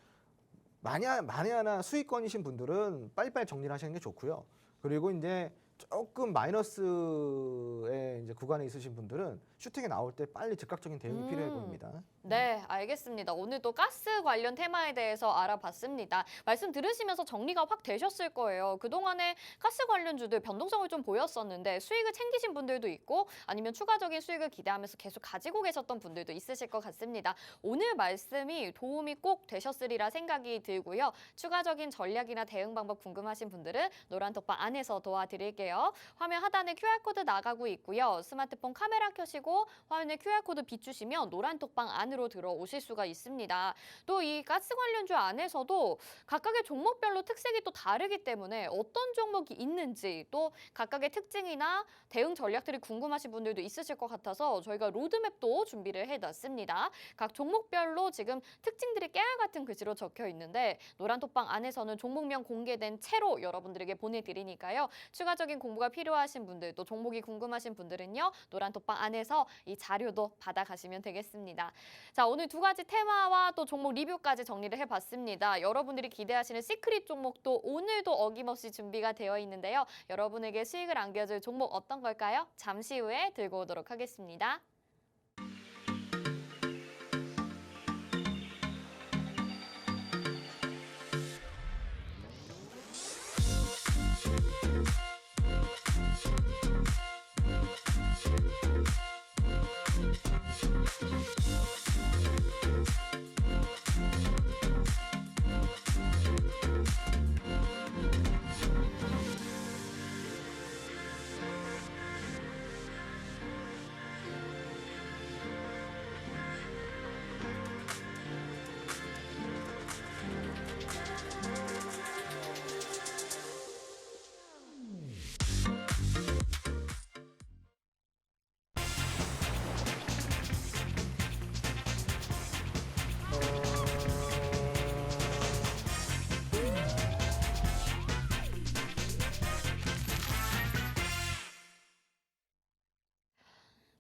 만에 하나 수익권이신 분들은 빨리빨리 정리를 하시는 게 좋고요. 그리고 이제 조금 마이너스의 이제 구간에 있으신 분들은 슈팅에 나올 때 빨리 즉각적인 대응이 필요해 보입니다. 네, 알겠습니다. 오늘 또 가스 관련 테마에 대해서 알아봤습니다. 말씀 들으시면서 정리가 확 되셨을 거예요. 그동안에 가스 관련주들 변동성을 좀 보였었는데 수익을 챙기신 분들도 있고 아니면 추가적인 수익을 기대하면서 계속 가지고 계셨던 분들도 있으실 것 같습니다. 오늘 말씀이 도움이 꼭 되셨으리라 생각이 들고요. 추가적인 전략이나 대응 방법 궁금하신 분들은 노란톡방 안에서 도와드릴게요. 화면 하단에 QR코드 나가고 있고요. 스마트폰 카메라 켜시고 화면에 QR코드 비추시면 노란톡방 안으로 안으로 들어오실 수가 있습니다. 또 이 가스 관련주 안에서도 각각의 종목별로 특색이 또 다르기 때문에 어떤 종목이 있는지 또 각각의 특징이나 대응 전략들이 궁금하신 분들도 있으실 것 같아서 저희가 로드맵도 준비를 해놨습니다. 각 종목별로 지금 특징들이 깨알같은 글씨로 적혀 있는데 노란 톡방 안에서는 종목명 공개된 채로 여러분들에게 보내드리니까요. 추가적인 공부가 필요하신 분들 또 종목이 궁금하신 분들은요. 노란 톡방 안에서 이 자료도 받아가시면 되겠습니다. 자, 오늘 두 가지 테마와 또 종목 리뷰까지 정리를 해봤습니다. 여러분들이 기대하시는 시크릿 종목도 오늘도 어김없이 준비가 되어 있는데요. 여러분에게 수익을 안겨줄 종목 어떤 걸까요? 잠시 후에 들고 오도록 하겠습니다.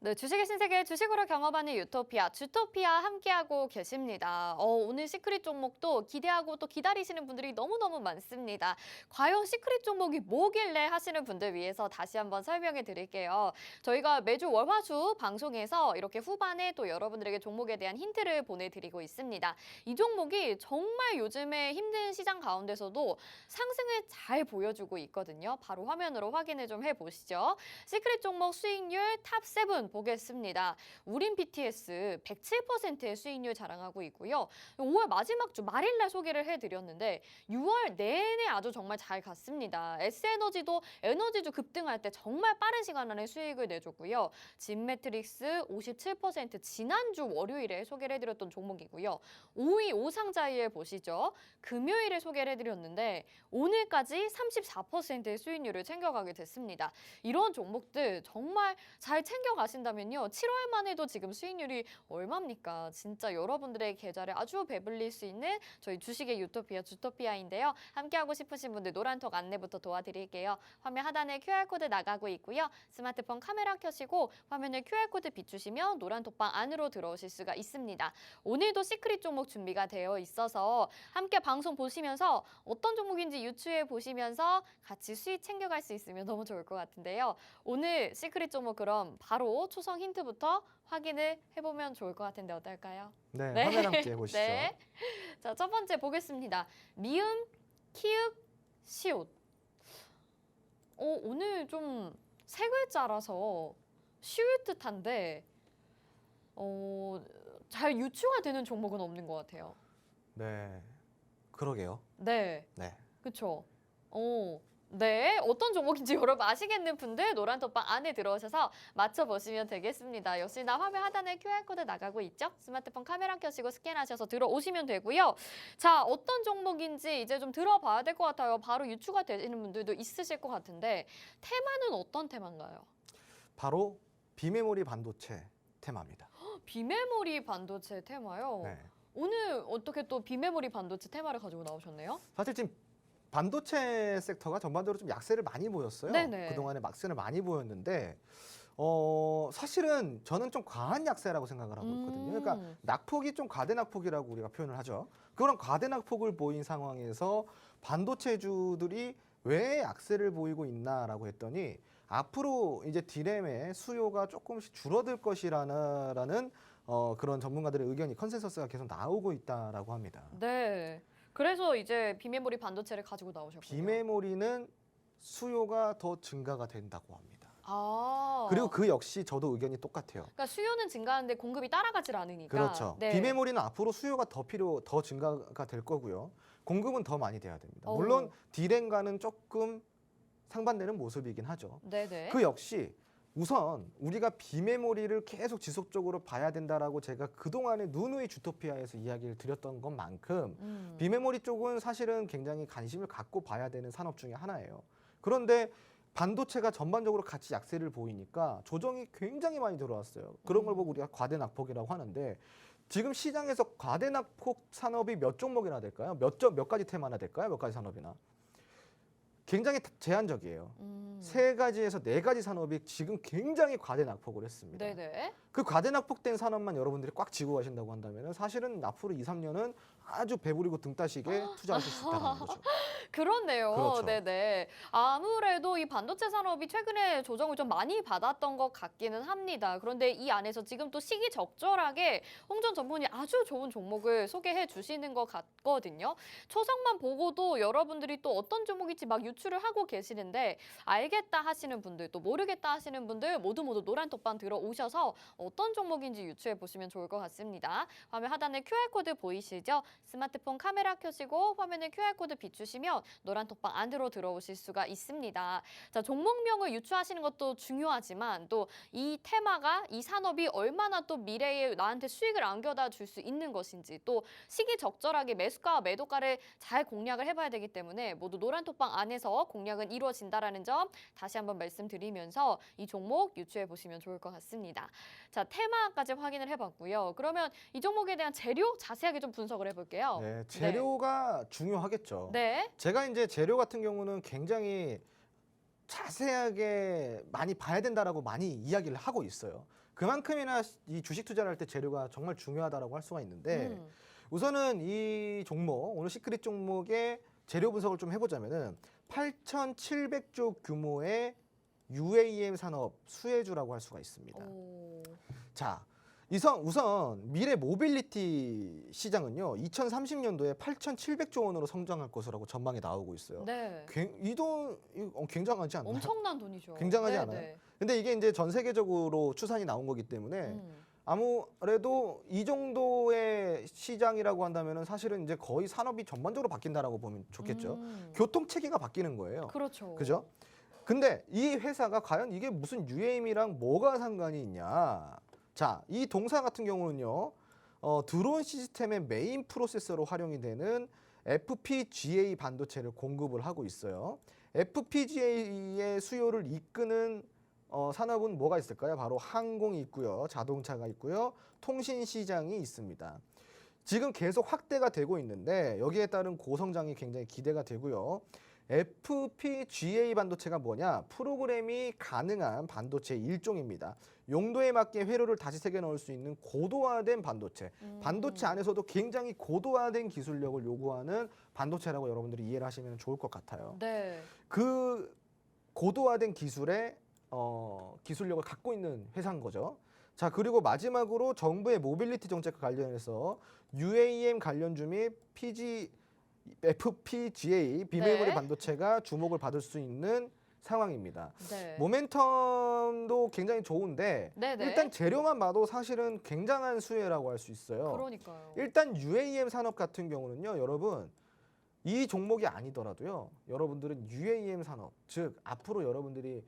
네, 주식의 신세계 주식으로 경험하는 유토피아, 주토피아 함께하고 계십니다. 오늘 시크릿 종목도 기대하고 또 기다리시는 분들이 너무너무 많습니다. 과연 시크릿 종목이 뭐길래 하시는 분들 위해서 다시 한번 설명해 드릴게요. 저희가 매주 월화수 방송에서 이렇게 후반에 또 여러분들에게 종목에 대한 힌트를 보내드리고 있습니다. 이 종목이 정말 요즘에 힘든 시장 가운데서도 상승을 잘 보여주고 있거든요. 바로 화면으로 확인을 좀 해보시죠. 시크릿 종목 수익률 탑7 보겠습니다. 우린 BTS 107%의 수익률 자랑하고 있고요. 5월 마지막 주 말일날 소개를 해드렸는데 6월 내내 아주 정말 잘 갔습니다. S에너지도 에너지주 급등할 때 정말 빠른 시간 안에 수익을 내줬고요. 진매트릭스 57% 지난주 월요일에 소개를 해드렸던 종목이고요. 5위 오상자이엘 보시죠. 금요일에 소개를 해드렸는데 오늘까지 34%의 수익률을 챙겨가게 됐습니다. 이런 종목들 정말 잘 챙겨가신다면요. 7월만 해도 지금 수익률이 얼마입니까? 진짜 여러분들의 계좌를 아주 배불릴 수 있는 저희 주식의 유토피아 주토피아인데요. 함께하고 싶으신 분들 노란톡 안내부터 도와드릴게요. 화면 하단에 QR코드 나가고 있고요. 스마트폰 카메라 켜시고 화면에 QR코드 비추시면 노란톡방 안으로 들어오실 수가 있습니다. 오늘도 시크릿 종목 준비가 되어 있어서 함께 방송 보시면서 어떤 종목인지 유추해 보시면서 같이 수익 챙겨갈 수 있으면 너무 좋을 것 같은데요. 오늘 시크릿 종목 그럼 바로 초성 힌트부터 확인을 해보면 좋을 것 같은데 어떨까요? 네, 네. 화면 함께 보시죠. 네. 자, 첫 번째 보겠습니다. 미음, 키읔, 시옷. 오늘 좀 세 글자라서 쉬울 듯한데 잘 유추가 되는 종목은 없는 것 같아요. 네, 그러게요. 네, 네. 그렇죠. 네, 어떤 종목인지 여러분 아시겠는 분들 노란 톡방 안에 들어오셔서 맞춰보시면 되겠습니다. 역시나 화면 하단에 QR코드 나가고 있죠? 스마트폰 카메라 켜시고 스캔하셔서 들어오시면 되고요. 자, 어떤 종목인지 이제 좀 들어봐야 될 것 같아요. 바로 유추가 되시는 분들도 있으실 것 같은데 테마는 어떤 테마인가요? 바로 비메모리 반도체 테마입니다. 비메모리 반도체 테마요? 네. 오늘 어떻게 또 비메모리 반도체 테마를 가지고 나오셨네요? 사실 지금 반도체 섹터가 전반적으로 좀 약세를 많이 보였어요. 네네. 그동안에 막세를 많이 보였는데 사실은 저는 좀 과한 약세라고 생각을 하고 있거든요. 그러니까 낙폭이 좀 과대 낙폭이라고 우리가 표현을 하죠. 그런 과대 낙폭을 보인 상황에서 반도체주들이 왜 약세를 보이고 있나라고 했더니 앞으로 이제 디램의 수요가 조금씩 줄어들 것이라는 그런 전문가들의 의견이 컨센서스가 계속 나오고 있다라고 합니다. 네. 그래서 이제 비메모리 반도체를 가지고 나오셨군요. 비메모리는 수요가 더 증가가 된다고 합니다. 아. 그리고 그 역시 저도 의견이 똑같아요. 그러니까 수요는 증가하는데 공급이 따라가질 않으니까. 그렇죠. 네. 비메모리는 앞으로 수요가 더 증가가 될 거고요. 공급은 더 많이 돼야 됩니다. 오. 물론 디램과는 조금 상반되는 모습이긴 하죠. 네네. 그 역시 우선 우리가 비메모리를 계속 지속적으로 봐야 된다라고 제가 그동안에 누누이 주토피아에서 이야기를 드렸던 것만큼 비메모리 쪽은 사실은 굉장히 관심을 갖고 봐야 되는 산업 중에 하나예요. 그런데 반도체가 전반적으로 같이 약세를 보이니까 조정이 굉장히 많이 들어왔어요. 그런 걸 보고 우리가 과대낙폭이라고 하는데 지금 시장에서 과대낙폭 산업이 몇 종목이나 될까요? 몇 가지 테마나 될까요? 몇 가지 산업이나? 굉장히 제한적이에요. 세 가지에서 네 가지 산업이 지금 굉장히 과대낙폭을 했습니다. 네네. 그 과대낙폭된 산업만 여러분들이 꽉 쥐고 가신다고 한다면 사실은 앞으로 2, 3년은 아주 배부리고 등 따시게 투자하실 수 있다는 거죠. 그렇네요. 그렇죠. 네네. 아무래도 이 반도체 산업이 최근에 조정을 좀 많이 받았던 것 같기는 합니다. 그런데 이 안에서 지금 또 시기적절하게 홍준 전문이 아주 좋은 종목을 소개해 주시는 것 같거든요. 초성만 보고도 여러분들이 또 어떤 종목인지 막 유추를 하고 계시는데 알겠다 하시는 분들 또 모르겠다 하시는 분들 모두 노란 톡방 들어오셔서 어떤 종목인지 유추해 보시면 좋을 것 같습니다. 화면 하단에 QR코드 보이시죠? 스마트폰 카메라 켜시고 화면에 QR코드 비추시면 노란 톡방 안으로 들어오실 수가 있습니다. 자, 종목명을 유추하시는 것도 중요하지만 또 이 테마가 이 산업이 얼마나 또 미래에 나한테 수익을 안겨다 줄 수 있는 것인지 또 시기적절하게 매수가와 매도가를 잘 공략을 해봐야 되기 때문에 모두 노란 톡방 안에서 공략은 이루어진다라는 점 다시 한번 말씀드리면서 이 종목 유추해 보시면 좋을 것 같습니다. 자, 테마까지 확인을 해봤고요. 그러면 이 종목에 대한 재료 자세하게 좀 분석을 해볼게요. 네, 재료가 중요하겠죠. 네. 제가 이제 재료 같은 경우는 굉장히 자세하게 많이 봐야 된다라고 많이 이야기를 하고 있어요. 그만큼이나 이 주식 투자를 할 때 재료가 정말 중요하다라고 할 수가 있는데 우선은 이 종목, 오늘 시크릿 종목의 재료 분석을 좀 해보자면은 8,700조 규모의 UAM 산업 수혜주라고 할 수가 있습니다. 자, 우선 미래 모빌리티 시장은요 2030년도에 8,700조 원으로 성장할 것이라고 전망이 나오고 있어요. 네. 이 돈 굉장하지 않나요? 엄청난 돈이죠. 굉장하지 네, 않아요? 네. 근데 이게 이제 전 세계적으로 추산이 나온 거기 때문에 아무래도 이 정도의 시장이라고 한다면은 사실은 이제 거의 산업이 전반적으로 바뀐다라고 보면 좋겠죠. 교통 체계가 바뀌는 거예요. 그렇죠. 그죠? 근데 이 회사가 과연 이게 무슨 UAM이랑 뭐가 상관이 있냐? 자, 이 동사 같은 경우는요, 드론 시스템의 메인 프로세서로 활용이 되는 FPGA 반도체를 공급을 하고 있어요. FPGA의 수요를 이끄는 산업은 뭐가 있을까요? 바로 항공이 있고요, 자동차가 있고요, 통신 시장이 있습니다. 지금 계속 확대가 되고 있는데 여기에 따른 고성장이 굉장히 기대가 되고요. FPGA 반도체가 뭐냐? 프로그램이 가능한 반도체 일종입니다. 용도에 맞게 회로를 다시 새겨 넣을 수 있는 고도화된 반도체. 반도체 안에서도 굉장히 고도화된 기술력을 요구하는 반도체라고 여러분들이 이해를 하시면 좋을 것 같아요. 네. 그 고도화된 기술의 기술력을 갖고 있는 회사인 거죠. 자, 그리고 마지막으로 정부의 모빌리티 정책과 관련해서 UAM 관련주 및 FPGA 비메모리 네. 반도체가 주목을 받을 수 있는 상황입니다. 네. 모멘텀도 굉장히 좋은데 네네. 일단 재료만 봐도 사실은 굉장한 수혜라고 할 수 있어요. 그러니까요. 일단 UAM 산업 같은 경우는요, 여러분 이 종목이 아니더라도요, 여러분들은 UAM 산업, 즉 앞으로 여러분들이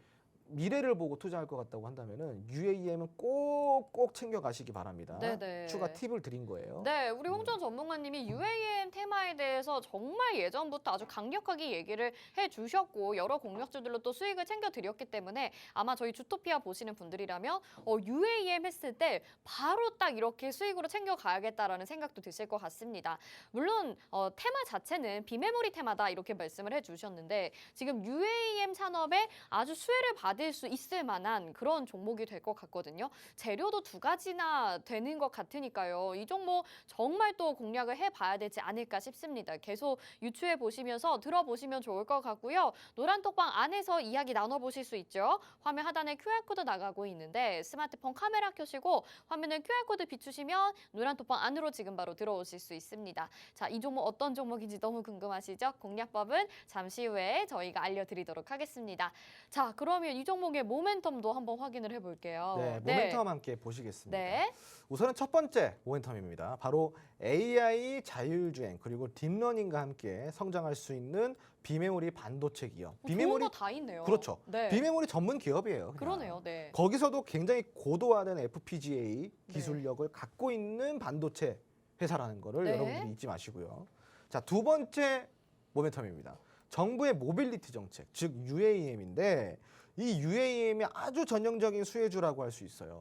미래를 보고 투자할 것 같다고 한다면은 UAM은 꼭꼭 챙겨 가시기 바랍니다. 네네. 추가 팁을 드린 거예요. 네, 우리 홍준 전문가님이 UAM 테마에 대해서 정말 예전부터 아주 강력하게 얘기를 해주셨고 여러 공략주들로 또 수익을 챙겨드렸기 때문에 아마 저희 주토피아 보시는 분들이라면 UAM 했을 때 바로 딱 이렇게 수익으로 챙겨가야겠다라는 생각도 드실 것 같습니다. 물론 테마 자체는 비메모리 테마다 이렇게 말씀을 해주셨는데 지금 UAM 산업에 아주 수혜를 받을 수 있을 만한 그런 종목이 될 것 같거든요. 재료도 두 가지나 되는 것 같으니까요. 이 종목 정말 또 공략을 해봐야 되지 않을까 싶습니다. 계속 유추해 보시면서 들어보시면 좋을 것 같고요. 노란 톡방 안에서 이야기 나눠보실 수 있죠. 화면 하단에 QR코드 나가고 있는데 스마트폰 카메라 켜시고 화면에 QR코드 비추시면 노란 톡방 안으로 지금 바로 들어오실 수 있습니다. 자, 이 종목 어떤 종목인지 너무 궁금하시죠? 공략법은 잠시 후에 저희가 알려드리도록 하겠습니다. 자, 그러면 이 종목의 모멘텀도 한번 확인을 해볼게요. 네, 모멘텀 함께 보시겠습니다. 네. 우선은 첫 번째 모멘텀입니다. 바로 AI 자율주행 그리고 딥러닝과 함께 성장할 수 있는 비메모리 반도체 기업. 좋은 거 다 있네요. 그렇죠. 네. 비메모리 전문 기업이에요. 그냥. 그러네요. 네. 거기서도 굉장히 고도화된 FPGA 기술력을 갖고 있는 반도체 회사라는 거를 네. 여러분들이 잊지 마시고요. 자, 두 번째 모멘텀입니다. 정부의 모빌리티 정책, 즉 UAM인데 이 UAM이 아주 전형적인 수혜주라고 할 수 있어요.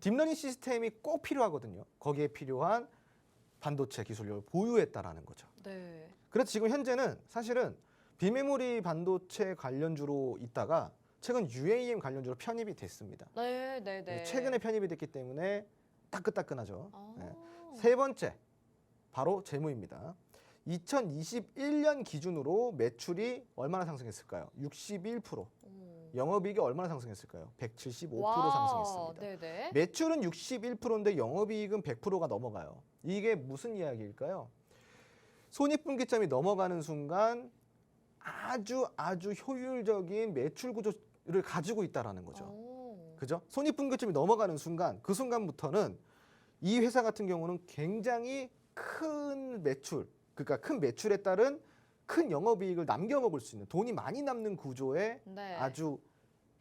딥러닝 시스템이 꼭 필요하거든요. 거기에 필요한 반도체 기술력을 보유했다라는 거죠. 네. 그래서 지금 현재는 사실은 비메모리 반도체 관련주로 있다가 최근 UAM 관련주로 편입이 됐습니다. 네, 네, 네. 최근에 편입이 됐기 때문에 따끈따끈하죠. 아. 네. 세 번째, 바로 재무입니다. 2021년 기준으로 매출이 얼마나 상승했을까요? 61%. 영업이익이 얼마나 상승했을까요? 175% 와, 상승했습니다. 네네. 매출은 61%인데 영업이익은 100%가 넘어가요. 이게 무슨 이야기일까요? 손익분기점이 넘어가는 순간 아주 효율적인 매출 구조를 가지고 있다라는 거죠. 그죠? 손익분기점이 넘어가는 순간 그 순간부터는 이 회사 같은 경우는 굉장히 큰 매출, 그러니까 큰 매출에 따른 큰 영업이익을 남겨 먹을 수 있는 돈이 많이 남는 구조의 네. 아주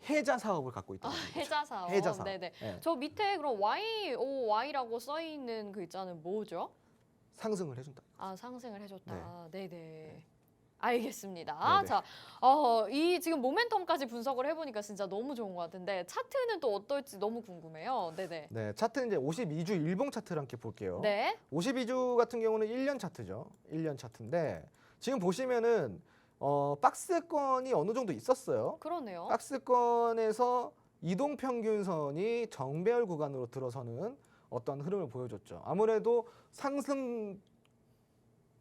해자 사업을 갖고 있다는 거죠. 해자 사업. 해자 사업. 네네. 네. 저 밑에 그럼 YOY라고 써 있는 글자는 뭐죠? 상승을 해준다. 아, 상승을 해줬다. 네. 네네. 알겠습니다. 네네. 자, 이 지금 모멘텀까지 분석을 해보니까 진짜 너무 좋은 것 같은데 차트는 또 어떨지 너무 궁금해요. 네네. 네, 차트는 이제 52주 일봉 차트를 함께 볼게요. 네. 52주 같은 경우는 1년 차트죠. 1년 차트인데 지금 보시면은 박스권이 어느 정도 있었어요. 그러네요. 박스권에서 이동평균선이 정배열 구간으로 들어서는 어떤 흐름을 보여줬죠. 아무래도 상승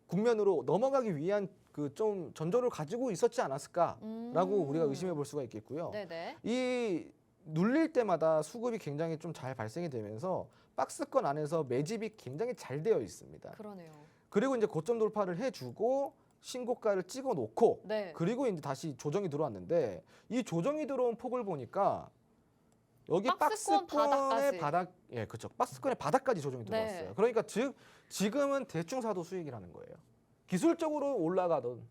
국면으로 넘어가기 위한 그 좀 전조를 가지고 있었지 않았을까라고 우리가 의심해 볼 수가 있겠고요. 네네. 이 눌릴 때마다 수급이 굉장히 좀 잘 발생이 되면서 박스권 안에서 매집이 굉장히 잘 되어 있습니다. 그러네요. 그리고 이제 고점 돌파를 해주고 신고가를 찍어 놓고 네. 그리고 이제 다시 조정이 들어왔는데 이 조정이 들어온 폭을 보니까 여기 박스권 박스권의 바닥까지. 예, 그렇죠. 박스권의 바닥까지 조정이 네. 들어왔어요. 그러니까 즉 지금은 대충 사도 수익이라는 거예요. 기술적으로 올라가던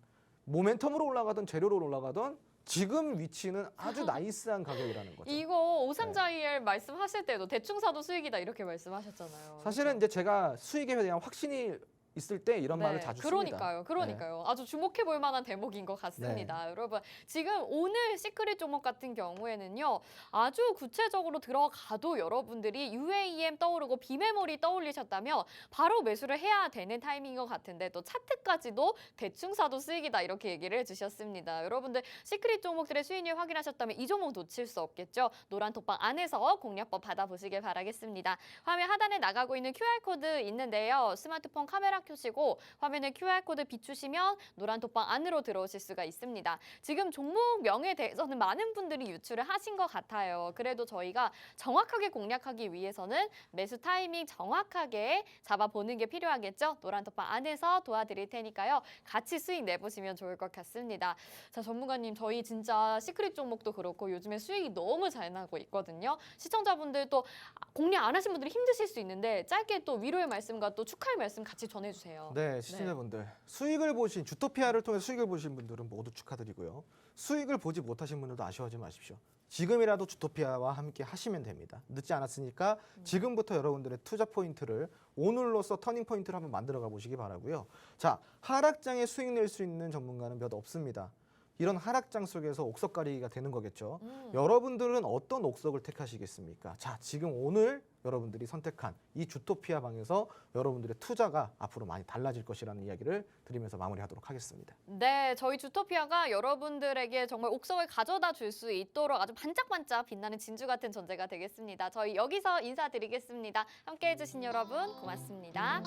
모멘텀으로 올라가던 재료로 올라가던 지금 위치는 아주 나이스한 가격이라는 거죠. 이거 오삼자이엘 말씀하실 때도 대충 사도 수익이다 이렇게 말씀하셨잖아요. 사실은 이제 제가 수익에 대한 확신이 있을 때 이런 말을 자주 씁니다. 그러니까요. 아주 주목해 볼 만한 대목인 것 같습니다. 여러분, 지금 오늘 시크릿 종목 같은 경우에는요. 아주 구체적으로 들어가도 여러분들이 UAM 떠오르고 비메모리 떠올리셨다면 바로 매수를 해야 되는 타이밍인 것 같은데 또 차트까지도 대충 사도 수익이다 이렇게 얘기를 해주셨습니다. 여러분들 시크릿 종목들의 수익률 확인하셨다면 이 종목 놓칠 수 없겠죠. 노란 톡방 안에서 공략법 받아보시길 바라겠습니다. 화면 하단에 나가고 있는 QR코드 있는데요. 스마트폰 카메라 켜시고 화면에 QR코드 비추시면 노란 톡방 안으로 들어오실 수가 있습니다. 지금 종목명에 대해서는 많은 분들이 유출을 하신 것 같아요. 그래도 저희가 정확하게 공략하기 위해서는 매수 타이밍 정확하게 잡아보는 게 필요하겠죠. 노란 톡방 안에서 도와드릴 테니까요. 같이 수익 내보시면 좋을 것 같습니다. 자, 전문가님, 저희 진짜 시크릿 종목도 그렇고 요즘에 수익이 너무 잘 나고 있거든요. 시청자분들 또 공략 안 하신 분들이 힘드실 수 있는데 짧게 또 위로의 말씀과 또 축하의 말씀 같이 전해주세요. 네, 시청자분들 수익을 보신 주토피아를 통해 수익을 보신 분들은 모두 축하드리고요. 수익을 보지 못하신 분들도 아쉬워하지 마십시오. 지금이라도 주토피아와 함께 하시면 됩니다. 늦지 않았으니까 지금부터 여러분들의 투자 포인트를 오늘로써 터닝 포인트를 한번 만들어가 보시기 바라고요. 자, 하락장에 수익 낼 수 있는 전문가는 몇 없습니다. 이런 하락장 속에서 옥석 가리기가 되는 거겠죠. 여러분들은 어떤 옥석을 택하시겠습니까? 자, 지금 오늘 여러분들이 선택한 이 주토피아 방에서 여러분들의 투자가 앞으로 많이 달라질 것이라는 이야기를 드리면서 마무리하도록 하겠습니다. 네, 저희 주토피아가 여러분들에게 정말 옥석을 가져다 줄 수 있도록 아주 반짝반짝 빛나는 진주 같은 존재가 되겠습니다. 저희 여기서 인사드리겠습니다. 함께해 주신 여러분 고맙습니다.